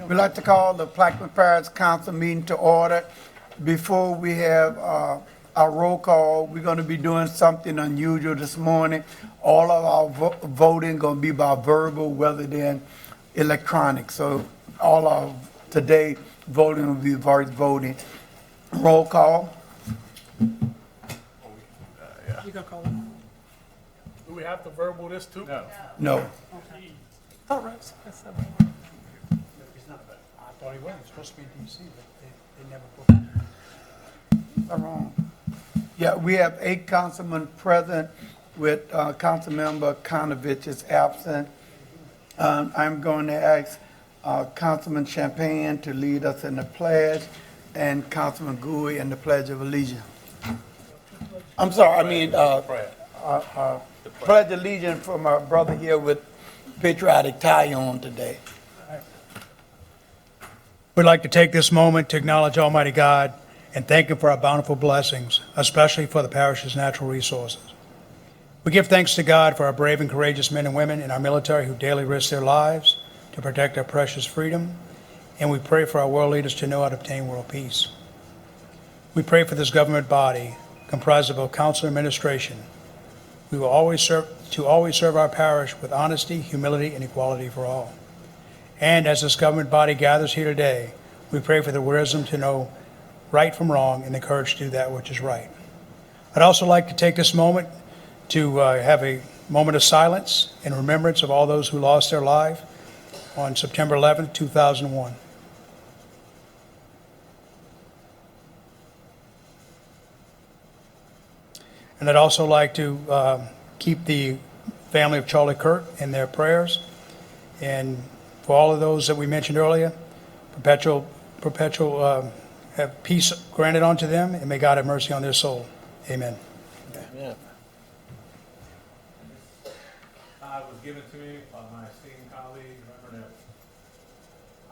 We'd like to call the Plaquemine Parish Council meeting to order. Before we have our roll call, we're going to be doing something unusual this morning. All of our voting going to be by verbal rather than electronic. So all of today voting will be voice voting. Roll call. You gonna call it? Do we have to verbal this too? No. No. All right. I thought he was supposed to be in DC, but they never booked. I'm wrong. Yeah, we have 8 councilmen present with Councilmember Konovich is absent. I'm going to ask Councilman Champagne to lead us in the pledge and Councilman Gouy in the Pledge of Allegiance. I'm sorry, I mean, Pledge of Allegiance for my brother here with patriotic tie on today. We'd like to take this moment to acknowledge Almighty God and thank Him for our bountiful blessings, especially for the parish's natural resources. We give thanks to God for our brave and courageous men and women in our military who daily risk their lives to protect our precious freedom, and we pray for our world leaders to know how to obtain world peace. We pray for this government body comprised of both council and administration. We will always serve our parish with honesty, humility, and equality for all. And as this government body gathers here today, we pray for the wisdom to know right from wrong and the courage to do that which is right. I'd also like to take this moment to have a moment of silence in remembrance of all those who lost their life on September 11th, 2001. And I'd also like to keep the family of Charlie Kirk in their prayers. And for all of those that we mentioned earlier, perpetual have peace granted unto them, and may God have mercy on their soul. Amen. Yeah. Was given to me by my esteemed colleague, Reverend Evans.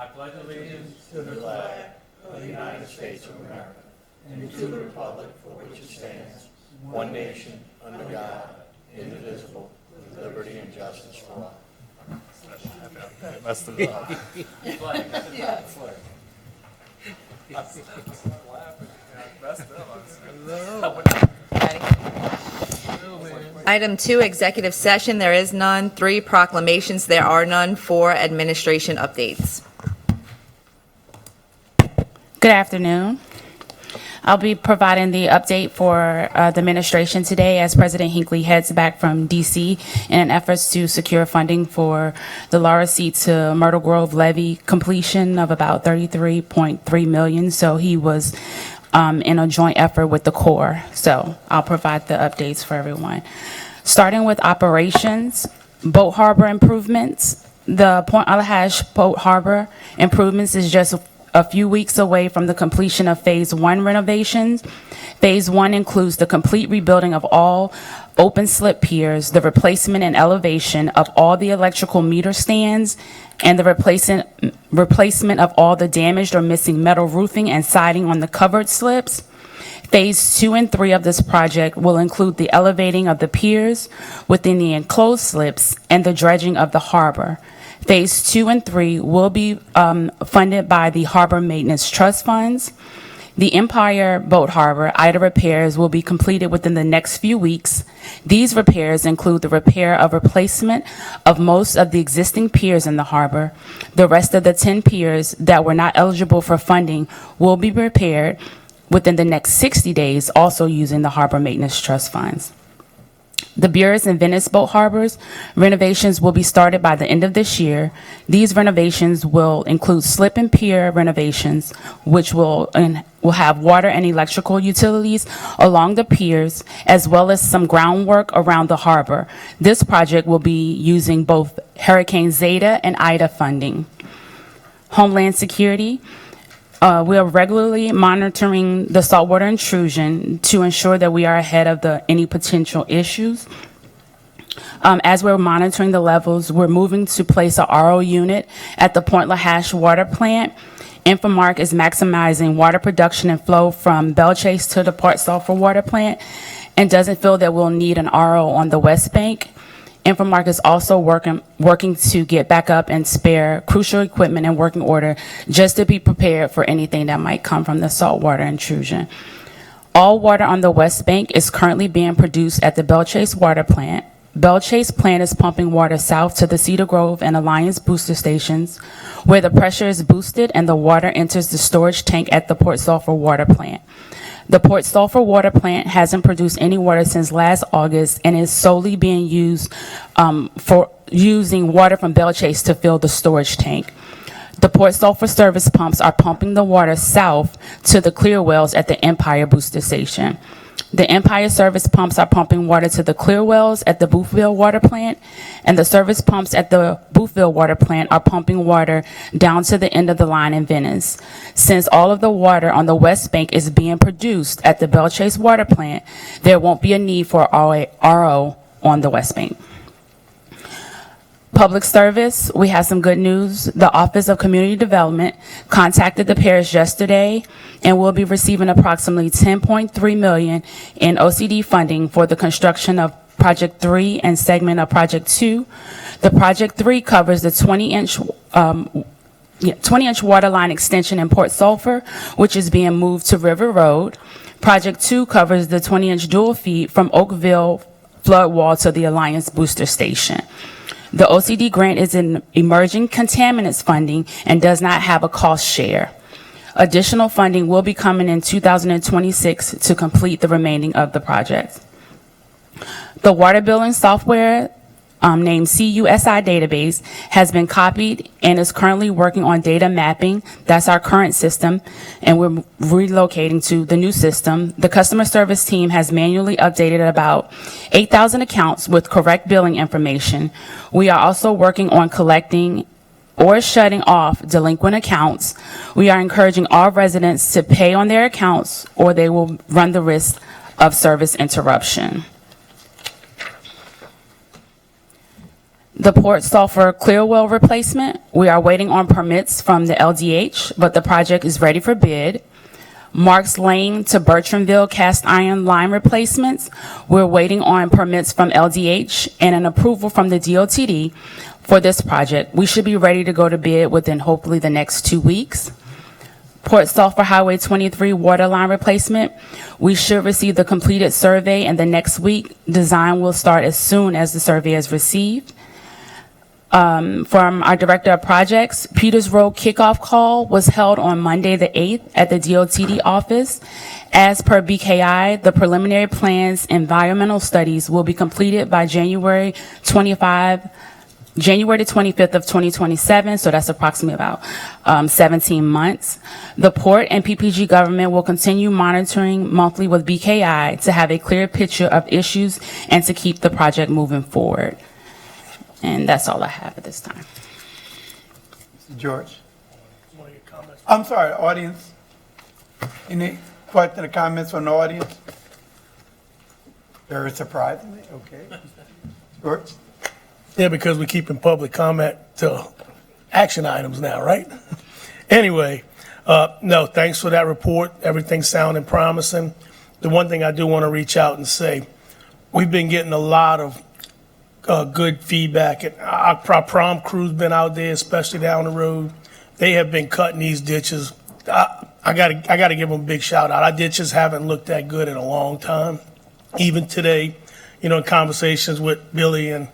I pledge allegiance to the flag of the United States of America and to the republic for which it stands, one nation, under God, indivisible, with liberty and justice for all. Messed it up. Item 2, executive session. There is none. 3, proclamations. There are none. 4, administration updates. Good afternoon. I'll be providing the update for the administration today as President Hinckley heads back from D.C. in an effort to secure funding for the Laura C. to Myrtle Grove levee completion of about $33.3 million. So he was in a joint effort with the Corps. So I'll provide the updates for everyone. Starting with operations, boat harbor improvements. The Point Allahatch Boat Harbor improvements is just a few weeks away from the completion of Phase 1 renovations. Phase 1 includes the complete rebuilding of all open slip piers, the replacement and elevation of all the electrical meter stands, and the replacement of all the damaged or missing metal roofing and siding on the covered slips. Phase 2 and 3 of this project will include the elevating of the piers within the enclosed slips and the dredging of the harbor. Phase 2 and 3 will be funded by the Harbor Maintenance Trust Funds. The Empire Boat Harbor IDA repairs will be completed within the next few weeks. These repairs include the replacement of most of the existing piers in the harbor. The rest of the 10 piers that were not eligible for funding will be repaired within the next 60 days, also using the Harbor Maintenance Trust Funds. The Buras and Venice boat harbors renovations will be started by the end of this year. These renovations will include slip and pier renovations, which will have water and electrical utilities along the piers, as well as some groundwork around the harbor. This project will be using both Hurricane Zeta and Ida funding. Homeland Security. We are regularly monitoring the saltwater intrusion to ensure that we are ahead of any potential issues. As we're monitoring the levels, we're moving to place a RO unit at the Point Allahatch water plant. Infomark is maximizing water production and flow from Belle Chase to the Port Sulphur water plant and doesn't feel that we'll need an RO on the West Bank. Infomark is also working to get back up and spare crucial equipment in working order just to be prepared for anything that might come from the saltwater intrusion. All water on the West Bank is currently being produced at the Belle Chase Water Plant. Belle Chase Plant is pumping water south to the Cedar Grove and Alliance booster stations, where the pressure is boosted and the water enters the storage tank at the Port Sulphur Water Plant. The Port Sulphur Water Plant hasn't produced any water since last August and is solely being used for using water from Belle Chase to fill the storage tank. The Port Sulphur service pumps are pumping the water south to the clear wells at the Empire Booster Station. The Empire service pumps are pumping water to the clear wells at the Boothville Water Plant, and the service pumps at the Boothville Water Plant are pumping water down to the end of the line in Venice. Since all of the water on the West Bank is being produced at the Belle Chase Water Plant, there won't be a need for RO on the West Bank. Public service, we have some good news. The Office of Community Development contacted the parish yesterday and will be receiving approximately $10.3 million in OCD funding for the construction of Project 3 and segment of Project 2. The Project 3 covers the 20-inch water line extension in Port Sulphur, which is being moved to River Road. Project 2 covers the 20-inch dual feed from Oakville flood wall to the Alliance booster station. The OCD grant is in emerging contaminants funding and does not have a cost share. Additional funding will be coming in 2026 to complete the remaining of the project. The water billing software named CUSI database has been copied and is currently working on data mapping. That's our current system, and we're relocating to the new system. The customer service team has manually updated about 8,000 accounts with correct billing information. We are also working on collecting or shutting off delinquent accounts. We are encouraging all residents to pay on their accounts or they will run the risk of service interruption. The Port Sulphur clear well replacement, we are waiting on permits from the LDH, but the project is ready for bid. Marks Lane to Bertramville cast iron line replacements, we're waiting on permits from LDH and an approval from the DOTD for this project. We should be ready to go to bid within hopefully the next 2 weeks. Port Sulphur Highway 23 water line replacement, we should receive the completed survey in the next week. Design will start as soon as the survey is received. From our Director of Projects, Peters Road kickoff call was held on Monday the 8th at the DOTD office. As per BKI, the preliminary plans environmental studies will be completed by January the 25th of 2027, so that's approximately about 17 months. The Port and PPG government will continue monitoring monthly with BKI to have a clear picture of issues and to keep the project moving forward. And that's all I have at this time. Mr. George? I'm sorry, audience? Any questions or comments from the audience? Very surprisingly, okay. George? Yeah, because we're keeping public comment to action items now, right? Anyway, no, thanks for that report. Everything's sounding promising. The one thing I do want to reach out and say, we've been getting a lot of good feedback. And our prom crew's been out there, especially down the road. They have been cutting these ditches. I gotta give them a big shout out. Our ditches haven't looked that good in a long time. Even today, in conversations with Billy and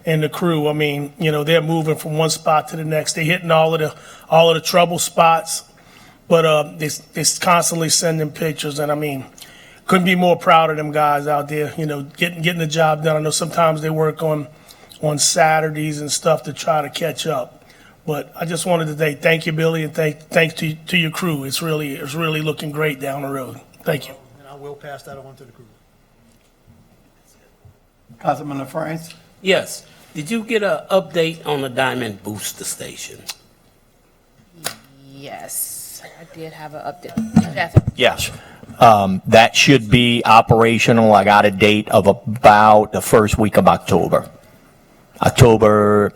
the crew, I mean, they're moving from one spot to the next. They're hitting all of the trouble spots, but they're constantly sending pictures. And I mean, couldn't be more proud of them guys out there, getting the job done. I know sometimes they work on Saturdays and stuff to try to catch up. But I just wanted to say thank you, Billy, and thanks to your crew. It's really looking great down the road. Thank you. And I will pass that on to the crew. Councilman LaFrance? Yes. Did you get an update on the Diamond Booster Station? Yes, I did have an update. Jeff? Yes. That should be operational. I got a date of about the first week of October. I heard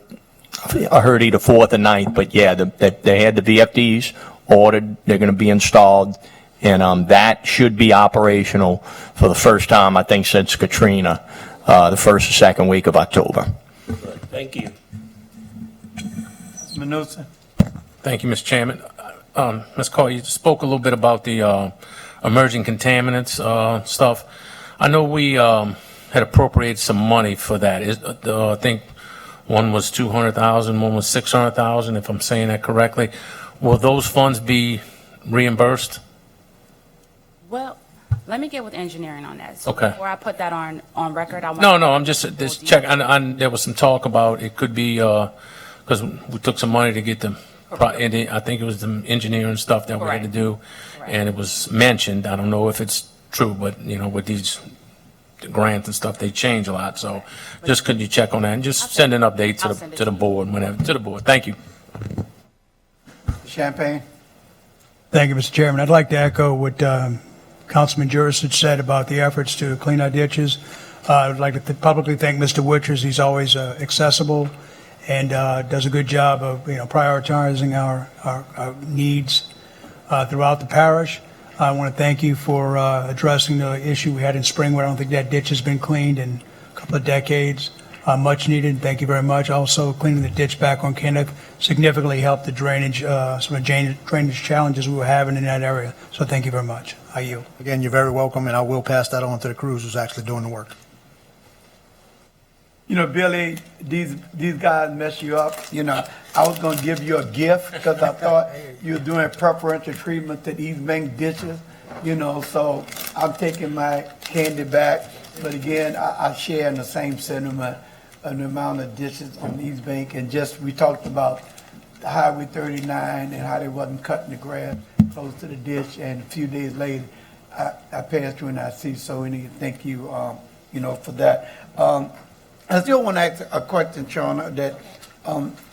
either 4th or 9th, but yeah, they had the VFDs ordered. They're going to be installed, and that should be operational for the first time, I think, since Katrina. the first or second week of October. Good. Thank you. Menusa. Thank you, Mr. Chairman. Ms. Cole, you spoke a little bit about the emerging contaminants stuff. I know we had appropriated some money for that. I think one was 200,000, one was 600,000, if I'm saying that correctly. Will those funds be reimbursed? Well, let me get with engineering on that. So Okay. before I put that on record, I want. No, I'm just check. And there was some talk about it could be because we took some money to get the. I think it was the engineering stuff that we had to Correct. do, Correct. and it was mentioned. I don't know if it's true, but with these grants and stuff, they change a lot. So, just could you check on that and just send an update I'll send it to the to you. board whenever to the board. Thank you. Champagne. Thank you, Mr. Chairman. I'd like to echo what Councilman Jurisic said about the efforts to clean our ditches. I'd like to publicly thank Mr. Witchers. He's always accessible and does a good job of prioritizing our needs throughout the parish. I want to thank you for addressing the issue we had in Springwood. I don't think that ditch has been cleaned in a couple of decades. Much needed. Thank you very much. Also, cleaning the ditch back on Kenneth significantly helped the drainage, some of the drainage challenges we were having in that area. So thank you very much. I yield. Again, you're very welcome, and I will pass that on to the crews who's actually doing the work. Billy, these guys mess you up. I was gonna give you a gift because I thought you were doing preferential treatment to East Bank ditches. So I'm taking my candy back. But again, I share in the same sentiment of the amount of ditches on East Bank, and we talked about Highway 39 and how they wasn't cutting the grass close to the ditch. And a few days later, I passed through and I see so many. Thank you, for that. I still want to ask a question, Shauna, that,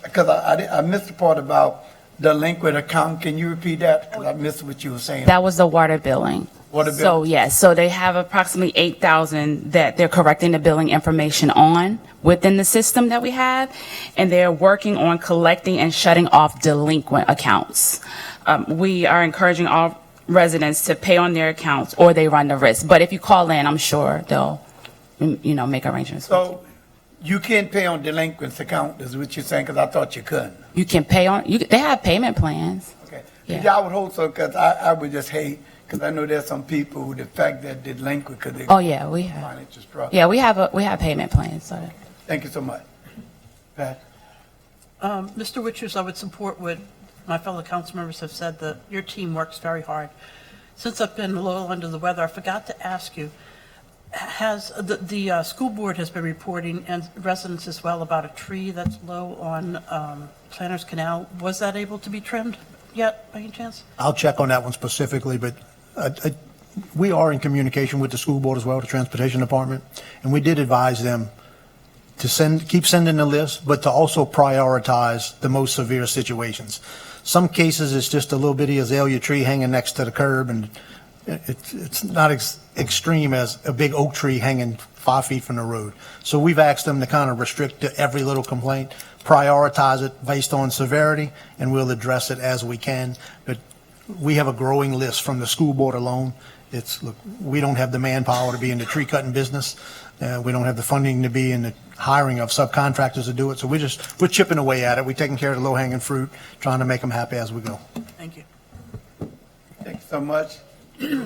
because I missed the part about delinquent account. Can you repeat that? Because I missed what you were saying. That was the water billing. Water So, bill? yes, so they have approximately 8,000 that they're correcting the billing information on within the system that we have, and they're working on collecting and shutting off delinquent accounts. We are encouraging all residents to pay on their accounts or they run the risk. But if you call in, I'm sure they'll, make arrangements. with you. So you can't pay on delinquents account, is what you're saying, because I thought you couldn't. You can pay on, they have payment plans. Okay. Yeah. I would hope so, because I would just hate, because I know there's some people who the fact that delinquent because they Oh, yeah, we have. financial struggle. Yeah, we have payment plans. So Thank you so much. Pat? Mr. Witchers, I would support what my fellow council members have said, that your team works very hard. Since I've been a little under the weather, I forgot to ask you, has the school board has been reporting, and residents as well, about a tree that's low on Planters Canal. Was that able to be trimmed yet, by any chance? I'll check on that one specifically, but we are in communication with the school board as well, the transportation department, and we did advise them to keep sending the list, but to also prioritize the most severe situations. Some cases, it's just a little bitty azalea tree hanging next to the curb, and it's not extreme as a big oak tree hanging 5 feet from the road. So we've asked them to kind of restrict to every little complaint, prioritize it based on severity, and we'll address it as we can. But we have a growing list from the school board alone. Look, we don't have the manpower to be in the tree cutting business. We don't have the funding to be in the hiring of subcontractors to do it. So we're chipping away at it. We're taking care of the low hanging fruit, trying to make them happy as we go. Thank you. Thank you so much.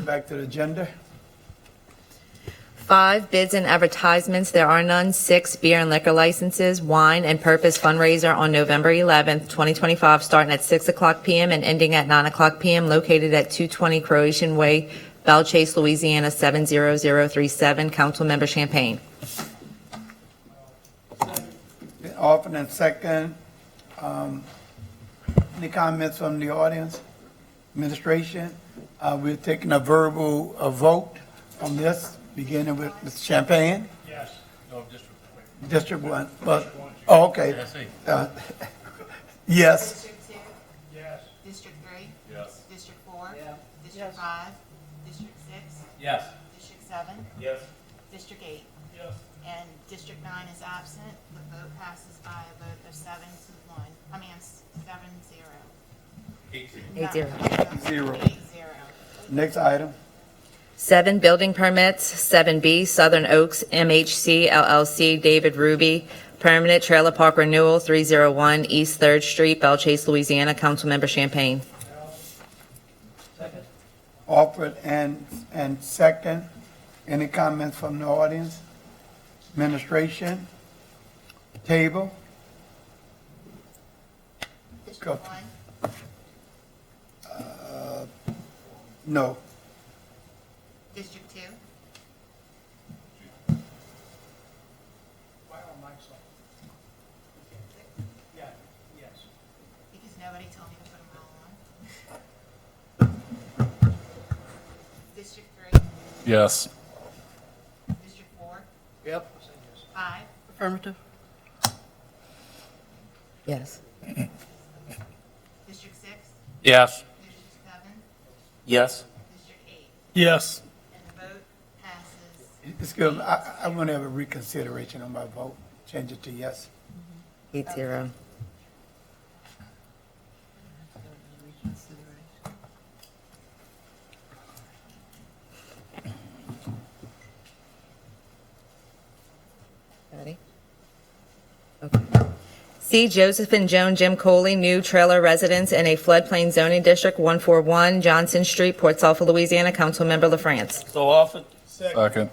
Back to the agenda. 5, bids and advertisements. There are none. 6, beer and liquor licenses, wine and purpose fundraiser on November 11th, 2025, starting at 6 o'clock p.m. and ending at 9 o'clock p.m., located at 220 Croatian Way, Bellchase, Louisiana, 70037. Councilmember Champagne. Offered and second. Any comments from the audience? Administration? We're taking a verbal vote on this, beginning with Mr. Champagne. Yes. No, District 1. Okay. Yes. District 2? Yes. District 3? Yes. District 4? District 5? District 6? Yes. District 7? Yes. District 8? Yes. And District 9 is absent. The vote passes by a vote of 7 to 1. 7-0. 8-0. 0. 8-0. Next item. 7 building permits. 7B, Southern Oaks MHC LLC, David Ruby, permanent trailer park renewal, 301 East 3rd Street, Belchase, Louisiana. Councilmember Champagne. Offered and second. Any comments from the audience? Administration? Table? Go. District 1, No. District 2, because nobody told me to put them all on. District 3, Yes. District 4, Yep. 5, Affirmative. Yes. District 6, Yes. District 7, Yes. District 8, Yes. and the vote passes. Excuse me, I want to have a reconsideration on my vote. Change it to yes. 8-0. Ready? Okay. C. Joseph and Joan Jim Coley, new trailer residents in a floodplain zoning district, 141 Johnson Street, Port Sulphur, Louisiana. Councilmember LaFrance. So offered. Second.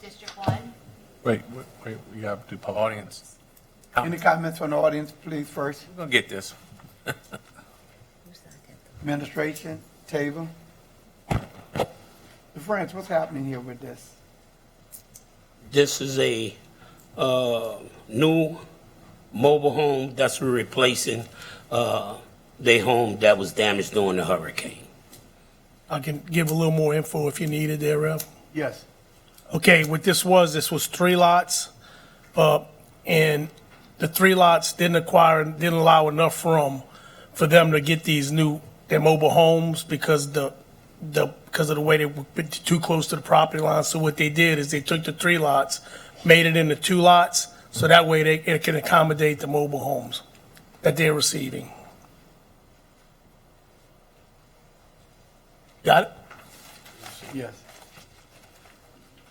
District 1, Wait, we got to do public. Audience. Any comments from the audience, please, first? We're going to get this. Administration? Table? France, what's happening here with this? This is a new mobile home that's replacing their home that was damaged during the hurricane. I can give a little more info if you need it there, Rev. Yes. Okay, what this was 3 lots, and the 3 lots didn't allow enough room for them to get their mobile homes because because of the way they were too close to the property line. So what they did is they took the 3 lots, made it into 2 lots, so that way it can accommodate the mobile homes that they're receiving. Got it? Yes.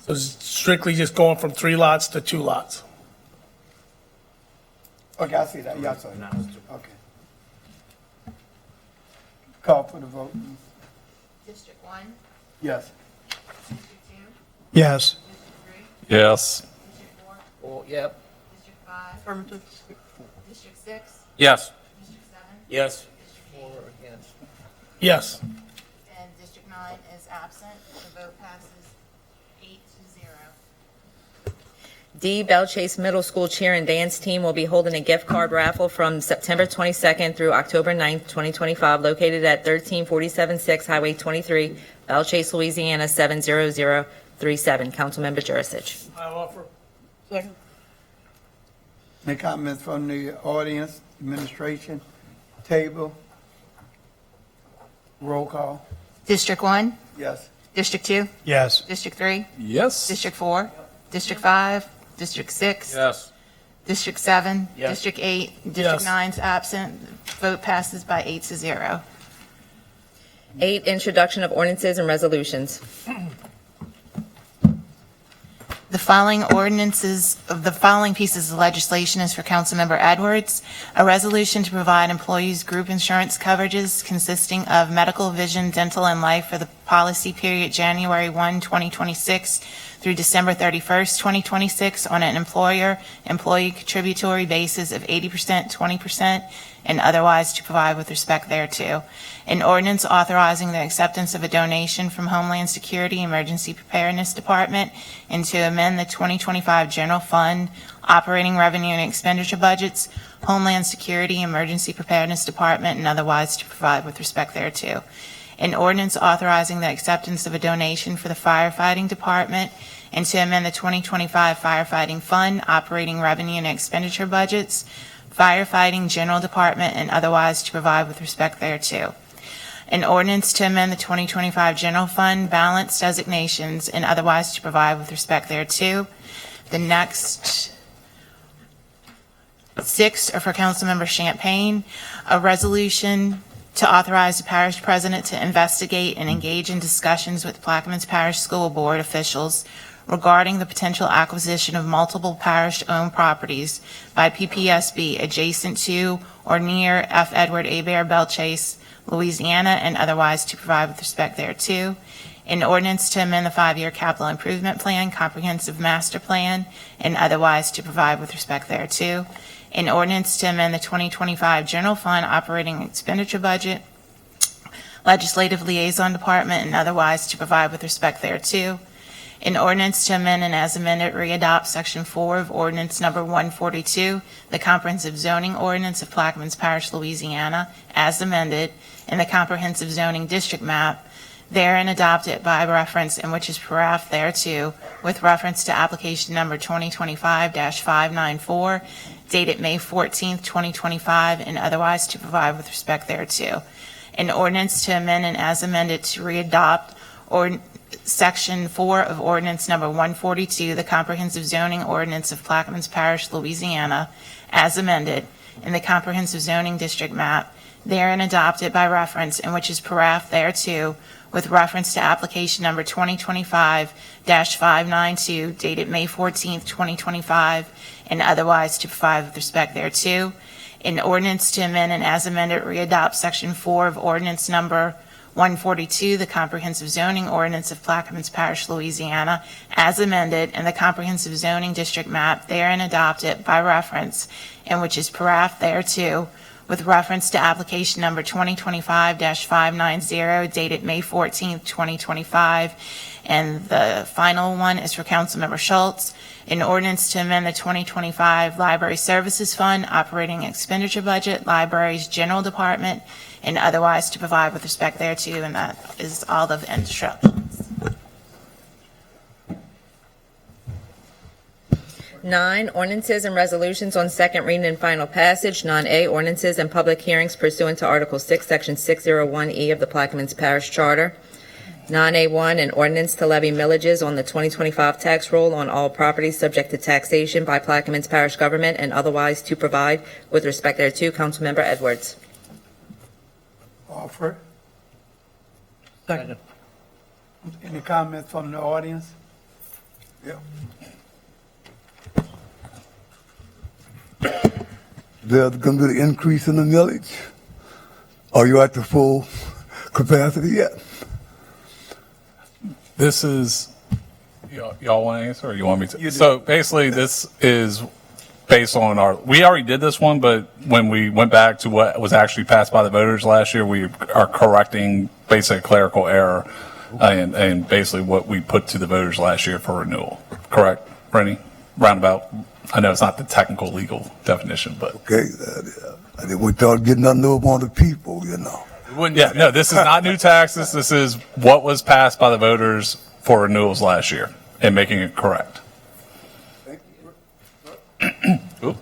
So it's strictly just going from 3 lots to 2 lots. Okay, I see that. Yeah, I saw it. Okay. Call for the vote. District 1, Yes. District 2, Yes. District 3, Yes. District 4, Oh, yep. District 5, Affirmative. District 6, Yes. District 7, Yes. District 8, Yes. and District 9 is absent. The vote passes 8-0. D. Belchase Middle School Cheer and Dance Team will be holding a gift card raffle from September 22nd through October 9th, 2025, located at 13476 Highway 23, Belchase, Louisiana, 70037. Councilmember Jurisic. I offer. Second. Any comments from the audience, administration, table? Roll call. District 1, Yes. District 2, Yes. District 3, Yes. District 4, District 5, District 6, Yes. District 7, Yes. District 8, Yes. District 9 is absent. Vote passes by 8-0. 8. Introduction of ordinances and resolutions. The following pieces of legislation is for Councilmember Edwards. A resolution to provide employees group insurance coverages consisting of medical, vision, dental, and life for the policy period January 1, 2026 through December 31st, 2026 on an employee contributory basis of 80%, 20%, and otherwise to provide with respect thereto. An ordinance authorizing the acceptance of a donation from Homeland Security Emergency Preparedness Department and to amend the 2025 General Fund operating revenue and expenditure budgets, Homeland Security Emergency Preparedness Department, and otherwise to provide with respect thereto. An ordinance authorizing the acceptance of a donation for the firefighting department and to amend the 2025 firefighting fund operating revenue and expenditure budgets, firefighting general department, and otherwise to provide with respect thereto. An ordinance to amend the 2025 general fund balance designations and otherwise to provide with respect thereto. The next 6 are for Councilmember Champagne. A resolution to authorize the parish president to investigate and engage in discussions with Plaquemines Parish School Board officials regarding the potential acquisition of multiple parish-owned properties by PPSB adjacent to or near F. Edward Hebert Belchase, Louisiana, and otherwise to provide with respect thereto. An ordinance to amend the 5-year capital improvement plan, comprehensive master plan, and otherwise to provide with respect thereto. An ordinance to amend the 2025 general fund operating expenditure budget, legislative liaison department, and otherwise to provide with respect thereto. An ordinance to amend and as amended readopt Section 4 of Ordinance Number 142, the Comprehensive Zoning Ordinance of Plaquemines Parish, Louisiana, as amended, and the Comprehensive Zoning District Map, therein adopted by reference and which is paraphrased thereto, with reference to application number 2025-594, dated May 14th, 2025, and otherwise to provide with respect thereto. An ordinance to amend and as amended to readopt Section 4 of Ordinance Number 142, the Comprehensive Zoning Ordinance of Plaquemines Parish, Louisiana, as amended, in the Comprehensive Zoning District Map, therein adopted by reference and which is paraphrased thereto, with reference to application number 2025-592, dated May 14th, 2025, and otherwise to provide with respect thereto. An ordinance to amend and as amended readopt Section 4 of Ordinance Number 142, the Comprehensive Zoning Ordinance of Plaquemines Parish, Louisiana, as amended, and the Comprehensive Zoning District Map therein adopted by reference, and which is paraphrased thereto, with reference to application number 2025-590, dated May 14th, 2025. And the final one is for Councilmember Schultz. An ordinance to amend the 2025 Library Services Fund operating expenditure budget, Libraries General Department, and otherwise to provide with respect thereto, and that is all of the instructions. 9, ordinances and resolutions on second reading and final passage. 9A, ordinances and public hearings pursuant to Article 6, Section 601E of the Plaquemines Parish Charter. 9A1, an ordinance to levy millages on the 2025 tax roll on all properties subject to taxation by Plaquemines Parish government and otherwise to provide with respect thereto. Councilmember Edwards. Offer. Second. Any comments from the audience? Yeah. There's going to be an increase in the millage. Are you at the full capacity yet? This is, y'all want to answer or you want me to? So basically this is based on we already did this one, but when we went back to what was actually passed by the voters last year, we are correcting basically a clerical error and basically what we put to the voters last year for renewal. Correct, Rennie? Roundabout. I know it's not the technical legal definition, but. Okay, I didn't want y'all getting under on the people, you know. Yeah, no, this is not new taxes. This is what was passed by the voters for renewals last year and making it correct.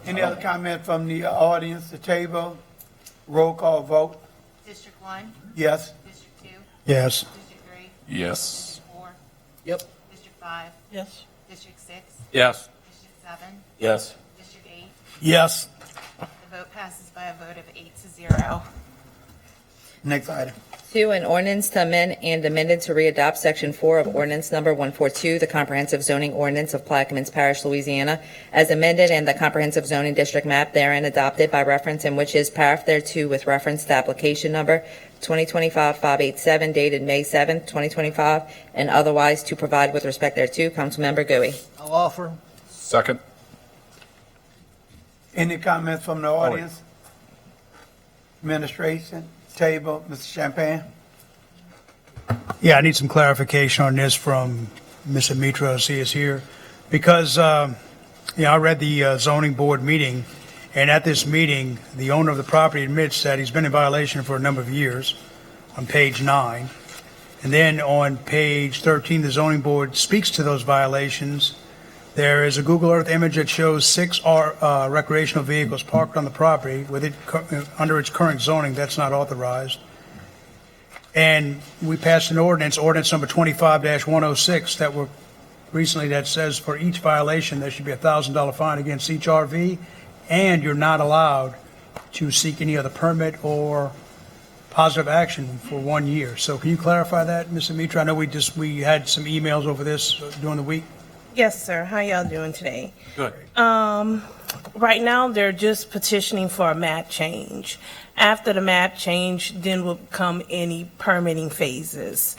Any other comment from the audience, the table? Roll call vote. District 1? Yes. District 2? Yes. District 3? Yes. District 4? Yep. District 5? Yes. District 6? Yes. District 7? Yes. District 8? Yes. The vote passes by a vote of 8-0. Next item. 2, an ordinance to amend and amended to readopt Section 4 of Ordinance Number 142, the Comprehensive Zoning Ordinance of Plaquemines Parish, Louisiana, as amended, and the Comprehensive Zoning District Map therein adopted by reference and which is paraphrased thereto with reference to application number 2025-587 dated May 7th, 2025, and otherwise to provide with respect thereto. Councilmember Gooey. I'll offer. Second. Any comments from the audience? Administration, table, Mr. Champagne? Yeah, I need some clarification on this from Ms. Amitra, as he is here, because, I read the zoning board meeting, and at this meeting, the owner of the property admits that he's been in violation for a number of years, on page 9. And then on page 13, the zoning board speaks to those violations. There is a Google Earth image that shows 6 recreational vehicles parked on the property with it under its current zoning. That's not authorized. And we passed an ordinance number 25-106 that says for each violation, there should be a $1,000 fine against each RV, and you're not allowed to seek any other permit or positive action for 1 year. So can you clarify that, Mr. Mitra? I know we had some emails over this during the week. Yes, sir. How y'all doing today? Good. Right now, they're just petitioning for a map change. After the map change, then will come any permitting phases.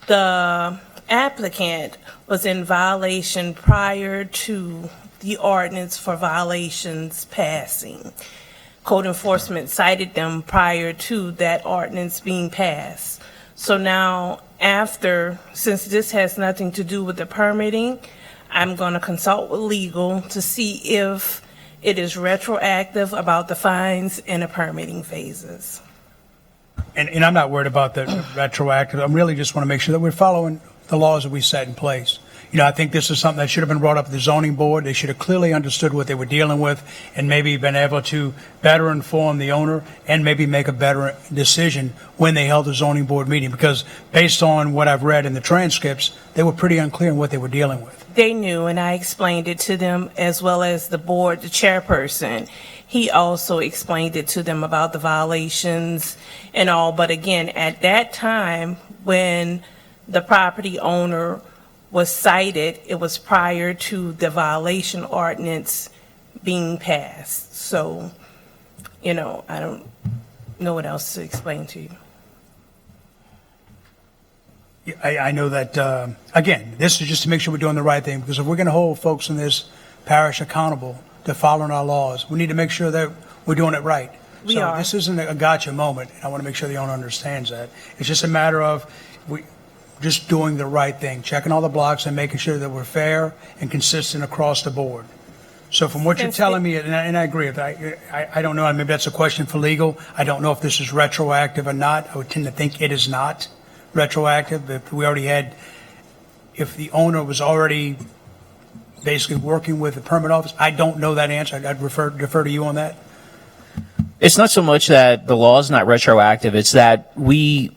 The applicant was in violation prior to the ordinance for violations passing. Code enforcement cited them prior to that ordinance being passed. So now, since this has nothing to do with the permitting, I'm going to consult with legal to see if it is retroactive about the fines and the permitting phases. And I'm not worried about the retroactive. I really just want to make sure that we're following the laws that we set in place. You know, I think this is something that should have been brought up at the zoning board. They should have clearly understood what they were dealing with and maybe been able to better inform the owner and maybe make a better decision when they held the zoning board meeting. Because based on what I've read in the transcripts, they were pretty unclear on what they were dealing with. They knew, and I explained it to them, as well as the board, the chairperson. He also explained it to them about the violations and all. But again, at that time, when the property owner was cited, it was prior to the violation ordinance being passed. So, you know, I don't know what else to explain to you. I know that, again, this is just to make sure we're doing the right thing, because if we're going to hold folks in this parish accountable to following our laws, we need to make sure that we're doing it right. We are. This isn't a gotcha moment. I want to make sure the owner understands that. It's just a matter of just doing the right thing, checking all the blocks and making sure that we're fair and consistent across the board. So from what you're telling me, and I agree, I don't know, maybe that's a question for legal. I don't know if this is retroactive or not. I would tend to think it is not retroactive. If the owner was already basically working with the permit office, I don't know that answer. I'd defer to you on that. It's not so much that the law is not retroactive. It's that we,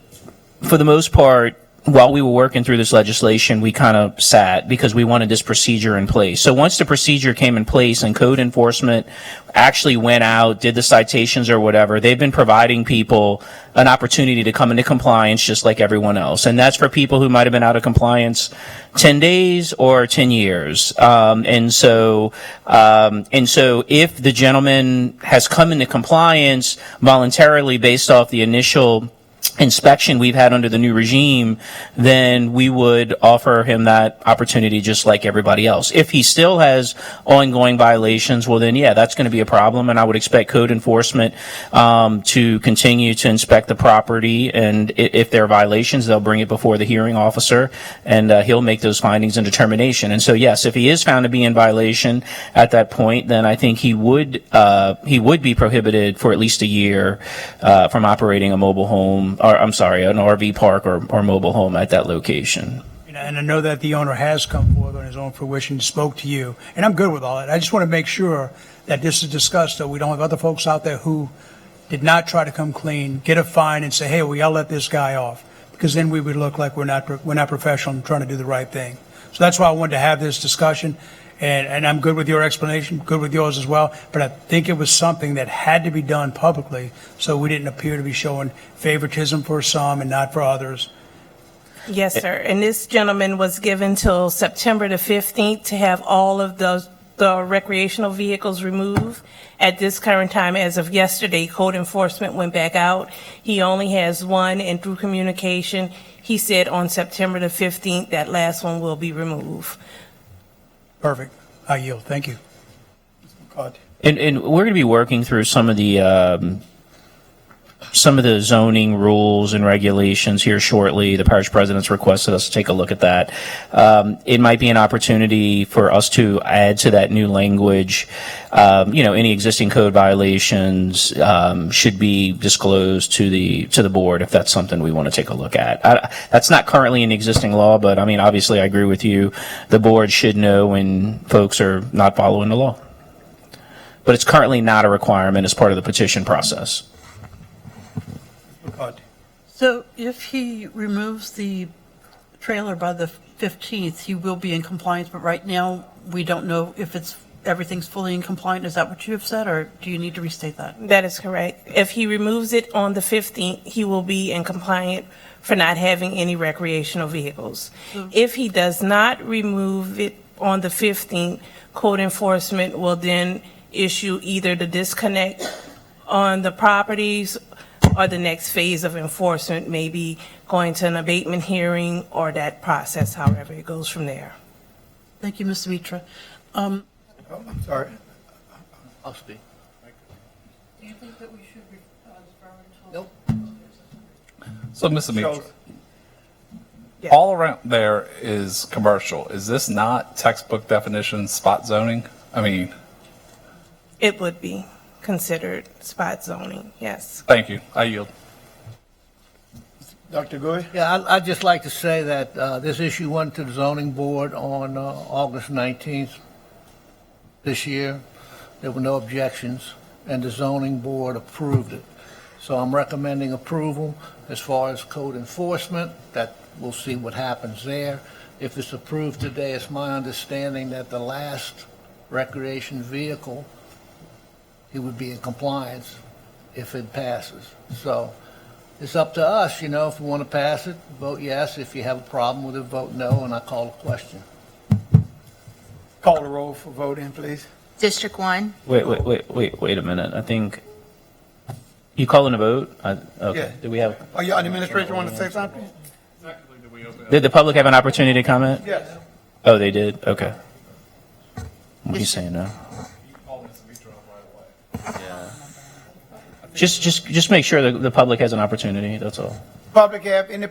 for the most part, while we were working through this legislation, we kind of sat because we wanted this procedure in place. So once the procedure came in place and code enforcement actually went out, did the citations or whatever, they've been providing people an opportunity to come into compliance just like everyone else. And that's for people who might have been out of compliance 10 days or 10 years. And so if the gentleman has come into compliance voluntarily based off the initial inspection we've had under the new regime, then we would offer him that opportunity just like everybody else. If he still has ongoing violations, well then yeah, that's going to be a problem, and I would expect code enforcement to continue to inspect the property, and if there are violations, they'll bring it before the hearing officer, and he'll make those findings and determination. And so yes, if he is found to be in violation at that point, then I think he would be prohibited for at least a year from operating a mobile home, or I'm sorry, an RV park or mobile home at that location. And I know that the owner has come forward on his own fruition, spoke to you, and I'm good with all that. I just want to make sure that this is discussed, so we don't have other folks out there who did not try to come clean, get a fine, and say, hey, well, y'all let this guy off, because then we would look like we're not professional and trying to do the right thing. So that's why I wanted to have this discussion. And I'm good with your explanation, good with yours as well, but I think it was something that had to be done publicly so we didn't appear to be showing favoritism for some and not for others. Yes, sir. And this gentleman was given till September the 15th to have all of the recreational vehicles removed. At this current time, as of yesterday, code enforcement went back out. He only has one, and through communication, he said on September the 15th, that last one will be removed. Perfect. I yield. Thank you. And we're going to be working through some of the zoning rules and regulations here shortly. The parish president's requested us to take a look at that. It might be an opportunity for us to add to that new language. Any existing code violations should be disclosed to the board if that's something we want to take a look at. That's not currently in existing law, but I mean, obviously, I agree with you. The board should know when folks are not following the law. But it's currently not a requirement as part of the petition process. So if he removes the trailer by the 15th, he will be in compliance, but right now, we don't know if it's everything's fully in compliant? Is that what you have said, or do you need to restate that? That is correct. If he removes it on the 15th, he will be in compliant for not having any recreational vehicles. If he does not remove it on the 15th, code enforcement will then issue either the disconnect on the properties or the next phase of enforcement, maybe going to an abatement hearing or that process, however it goes from there. Thank you, Ms. Mitra. I'm sorry. I'll speak. Do you think that we should refer Nope. So, Mr. Mitra, Shows- all around there is commercial. Is this not textbook definition spot zoning? I mean, It would be considered spot zoning, yes. thank you. I yield. Dr. Gui? Yeah, I'd just like to say that this issue went to the zoning board on August 19th this year. There were no objections, and the zoning board approved it. So I'm recommending approval. As far as code enforcement, that we'll see what happens there. If it's approved today, it's my understanding that the last recreation vehicle, he would be in compliance if it passes. So it's up to us, you know, if we want to pass it, vote yes. If you have a problem with it, vote no, and I call a question. Call the roll for voting, please. District 1, Wait a minute. I think you calling a vote? Okay. Yeah. Do we have? Oh, your administration want to say something? Did the public have an opportunity to comment? Yes. Oh, they did. Okay. What are you saying now? Just make sure the public has an opportunity. That's all. Public have any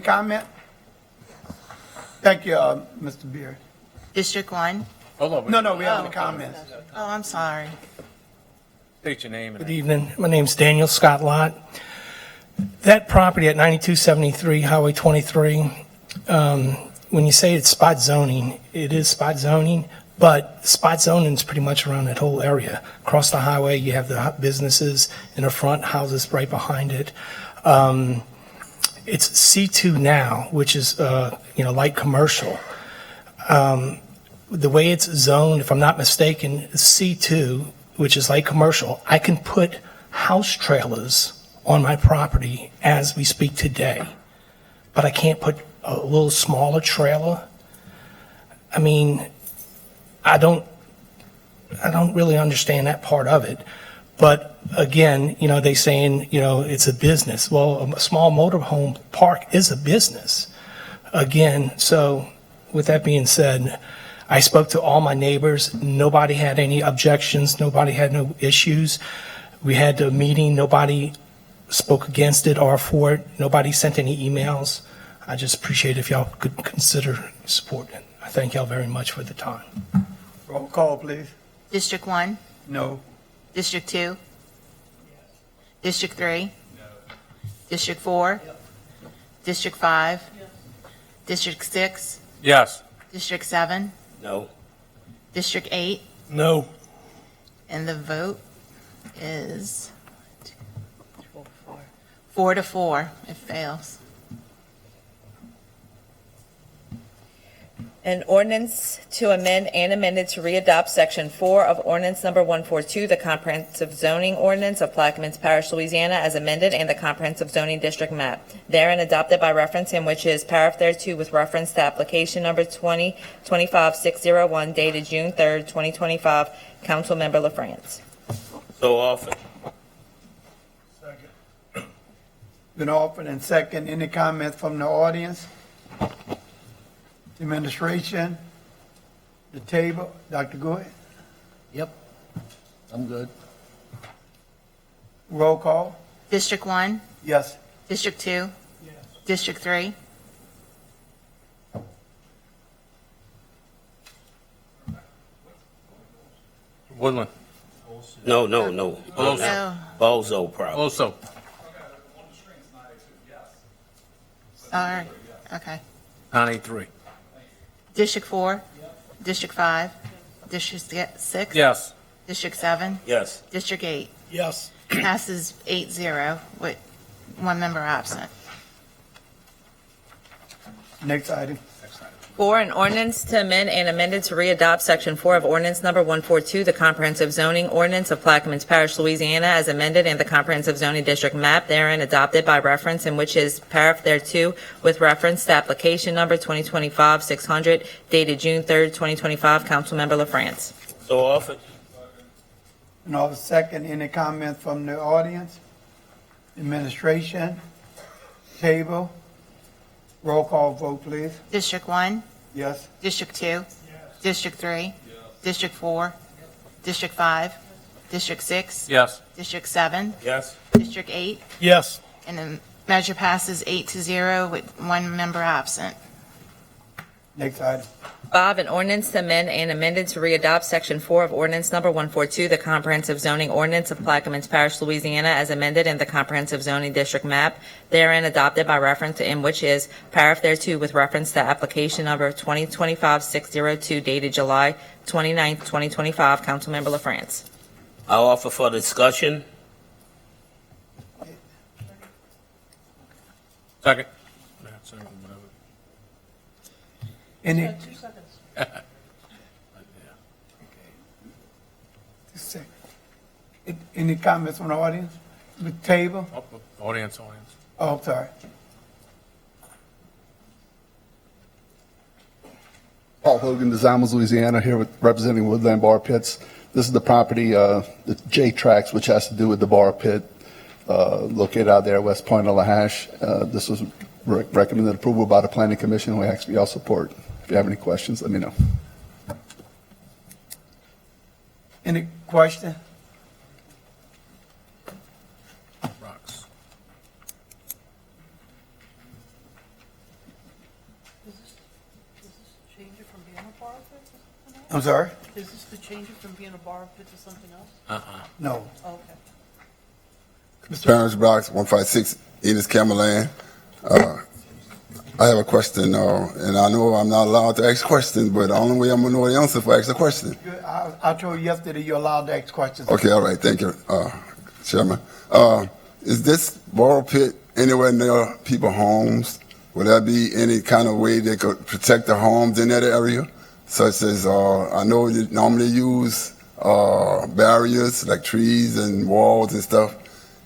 comment? Thank you, Mr. Beard. District 1. Hold on. No, we have any comments. Oh, I'm sorry. State your name. Good evening. My name's Daniel Scott Lott. That property at 9273 Highway 23, when you say it's spot zoning, it is spot zoning, but spot zoning is pretty much around that whole area. Across the highway, you have the businesses in the front, houses right behind it. It's C2 now, which is, light commercial. The way it's zoned, if I'm not mistaken, is C2, which is light commercial. I can put house trailers on my property as we speak today, but I can't put a little smaller trailer. I mean, I don't really understand that part of it. But again, they saying, it's a business. Well, a small motorhome park is a business. Again, so with that being said, I spoke to all my neighbors. Nobody had any objections. Nobody had no issues. We had a meeting. Nobody spoke against it or for it. Nobody sent any emails. I just appreciate if y'all could consider supporting it. I thank y'all very much for the time. Roll call, please. District 1. No. District 2. District 3. District 4. District 5. District 6. Yes. District 7. No. District 8. No. And the vote is 4-4. It fails. An ordinance to amend and amended to readopt Section 4 of Ordinance Number 142, the Comprehensive Zoning Ordinance of Plaquemines Parish, Louisiana, as amended, and the Comprehensive Zoning District map, therein adopted by reference and which is paragraph thereto with reference to application number 2025-601 dated June 3rd, 2025, Councilmember LaFrance. So often. Been offered and second. Any comments from the audience? Administration? The table? Dr. Gui? Yep, I'm good. Roll call? District 1. Yes. District 2. District 3. Woodland. No. Oh. Bozo problem. Also. All right. Okay. 983. District 4. District 5. District 6. Yes. District 7. Yes. District 8. Yes. Passes 8-0 with one member absent. Next item. 4, an ordinance to amend and amended to readopt Section 4 of Ordinance Number 142, the Comprehensive Zoning Ordinance of Plaquemines Parish, Louisiana, as amended, and the Comprehensive Zoning District map therein adopted by reference, and which is paraph thereto, with reference to application number 2025-600, dated June 3rd, 2025. Councilmember LaFrance. So offered. And all second, any comments from the audience? Administration? Table? Roll call vote, please. District 1, Yes? District 2, District 3, District 4, District 5, District 6, Yes. District 7, Yes. District 8, Yes. and the measure passes 8-0 with one member absent. Next item. 5, an ordinance to amend and amended to readopt Section 4 of Ordinance Number 142, the Comprehensive Zoning Ordinance of Plaquemines Parish, Louisiana, as amended, in the Comprehensive Zoning District map therein adopted by reference, and which is paraph thereto, with reference to application number 2025-602, dated July 29th, 2025. Councilmember LaFrance. I offer for discussion. Second. Any, 2 seconds. any comments from the audience? The table? Audience. Oh, I'm sorry. Paul Hogan, Designers, Louisiana, here with representing Woodland Bar Pits. This is the property, the J Tracks, which has to do with the bar pit located out there at West Point of Lahash. This was recommended approval by the Planning Commission. We ask for your support. If you have any questions, let me know. Any question? Rocks. Is this change it from being a bar pit to something else? I'm sorry? Is this to change it from being a bar pit to something else? No. Okay. Parents Box 156, Enos Camerland. I have a question, and I know I'm not allowed to ask questions, but the only way I'm going to know the answer if I ask the question. I told you yesterday you're allowed to ask questions. Okay, all right, thank you, Chairman. Is this bar pit anywhere near people's homes? Would there be any kind of way they could protect their homes in that area? Such as, I know you normally use barriers like trees and walls and stuff.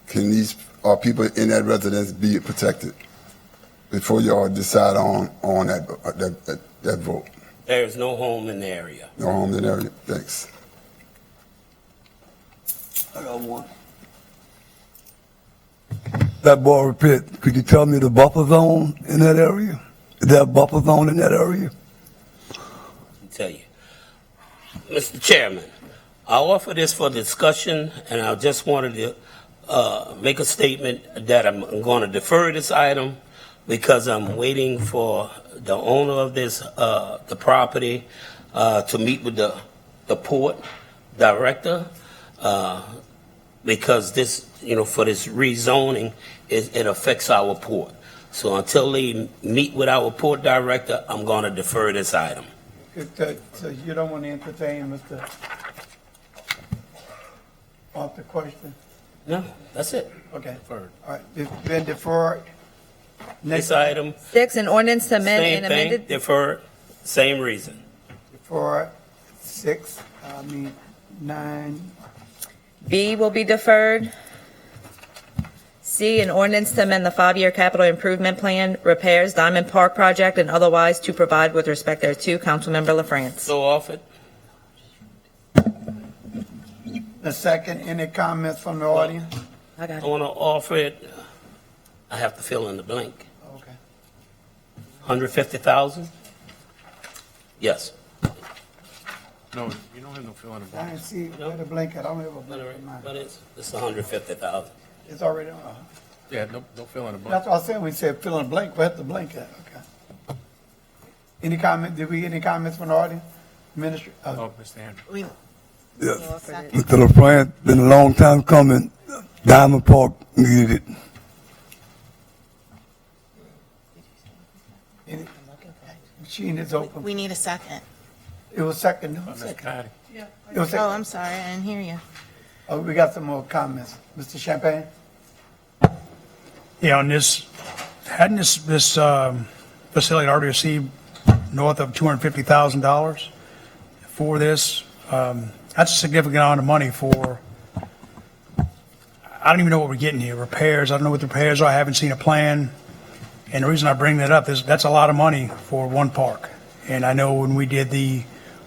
Can these people in that residence be protected before y'all decide on that vote? There is no home in the area. No home in the area. Thanks. I got one. That bar pit, could you tell me the buffer zone in that area? Is there a buffer zone in that area? I'll tell you. Mr. Chairman, I offer this for discussion, and I just wanted to make a statement that I'm going to defer this item because I'm waiting for the owner of this, the property, to meet with the port director, because this, for this rezoning, it affects our port. So until they meet with our port director, I'm going to defer this item. So you don't want to entertain Mr. Off the question? No, that's it. Okay. All right, it's been deferred. Next item. 6, an ordinance to amend Same and thing, amended. defer, same reason. Deferred. 9. B will be deferred. C, an ordinance to amend the 5-year capital improvement plan, repairs, Diamond Park project, and otherwise to provide with respect thereto. Councilmember LaFrance. So offered. The second, any comments from the audience? I got I it. want to offer it, I have to fill in the blank. Okay. 150,000? Yes. No, you don't have no fill in the I blank. didn't see where the blank at. I don't have a blank in mine. But it's 150,000. It's already, Yeah, don't fill in the blank. that's what I said when we said fill in the blank. Where's the blank at? Okay. Any comment, did we get any comments from the audience? Minister, Oh, Mr. Andrews. Yes. Mr. LaFrance, been a long time coming. Diamond Park needed it. any, machine is open. We need a second. It was second. Ms. Patty. It was Oh, second. I'm sorry, I didn't hear you. Oh, we got some more comments. Mr. Champagne? Yeah, on this, hadn't this facility already received north of $250,000 for this. That's a significant amount of money for, I don't even know what we're getting here, repairs. I don't know what the repairs are. I haven't seen a plan. And the reason I bring that up is that's a lot of money for one park. And I know when we did the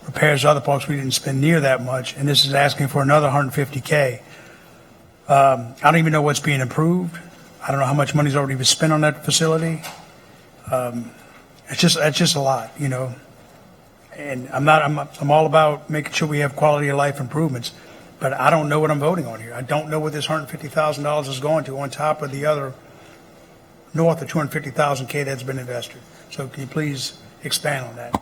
repairs to other parks, we didn't spend near that much. And this is asking for another $150K. I don't even know what's being improved. I don't know how much money's already been spent on that facility. It's just a lot, you know. And I'm all about making sure we have quality of life improvements, but I don't know what I'm voting on here. I don't know what this $150,000 is going to on top of the other north of $250,000 that's been invested. So can you please expand on that?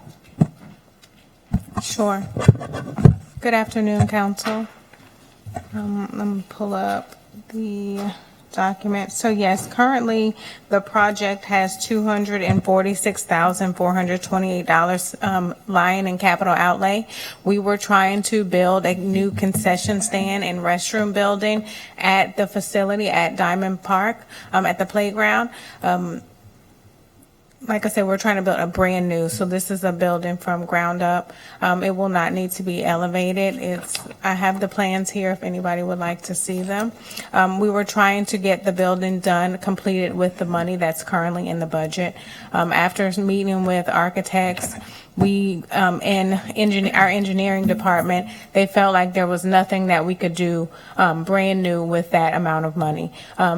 Sure. Good afternoon, Council. Let me pull up the document. So yes, currently the project has $246,428 lying in capital outlay. We were trying to build a new concession stand and restroom building at the facility at Diamond Park, at the playground. Like I said, we're trying to build a brand new, so this is a building from ground up. It will not need to be elevated. I have the plans here if anybody would like to see them. We were trying to get the building done, completed with the money that's currently in the budget. After meeting with architects, and our engineering department, they felt like there was nothing that we could do brand new with that amount of money.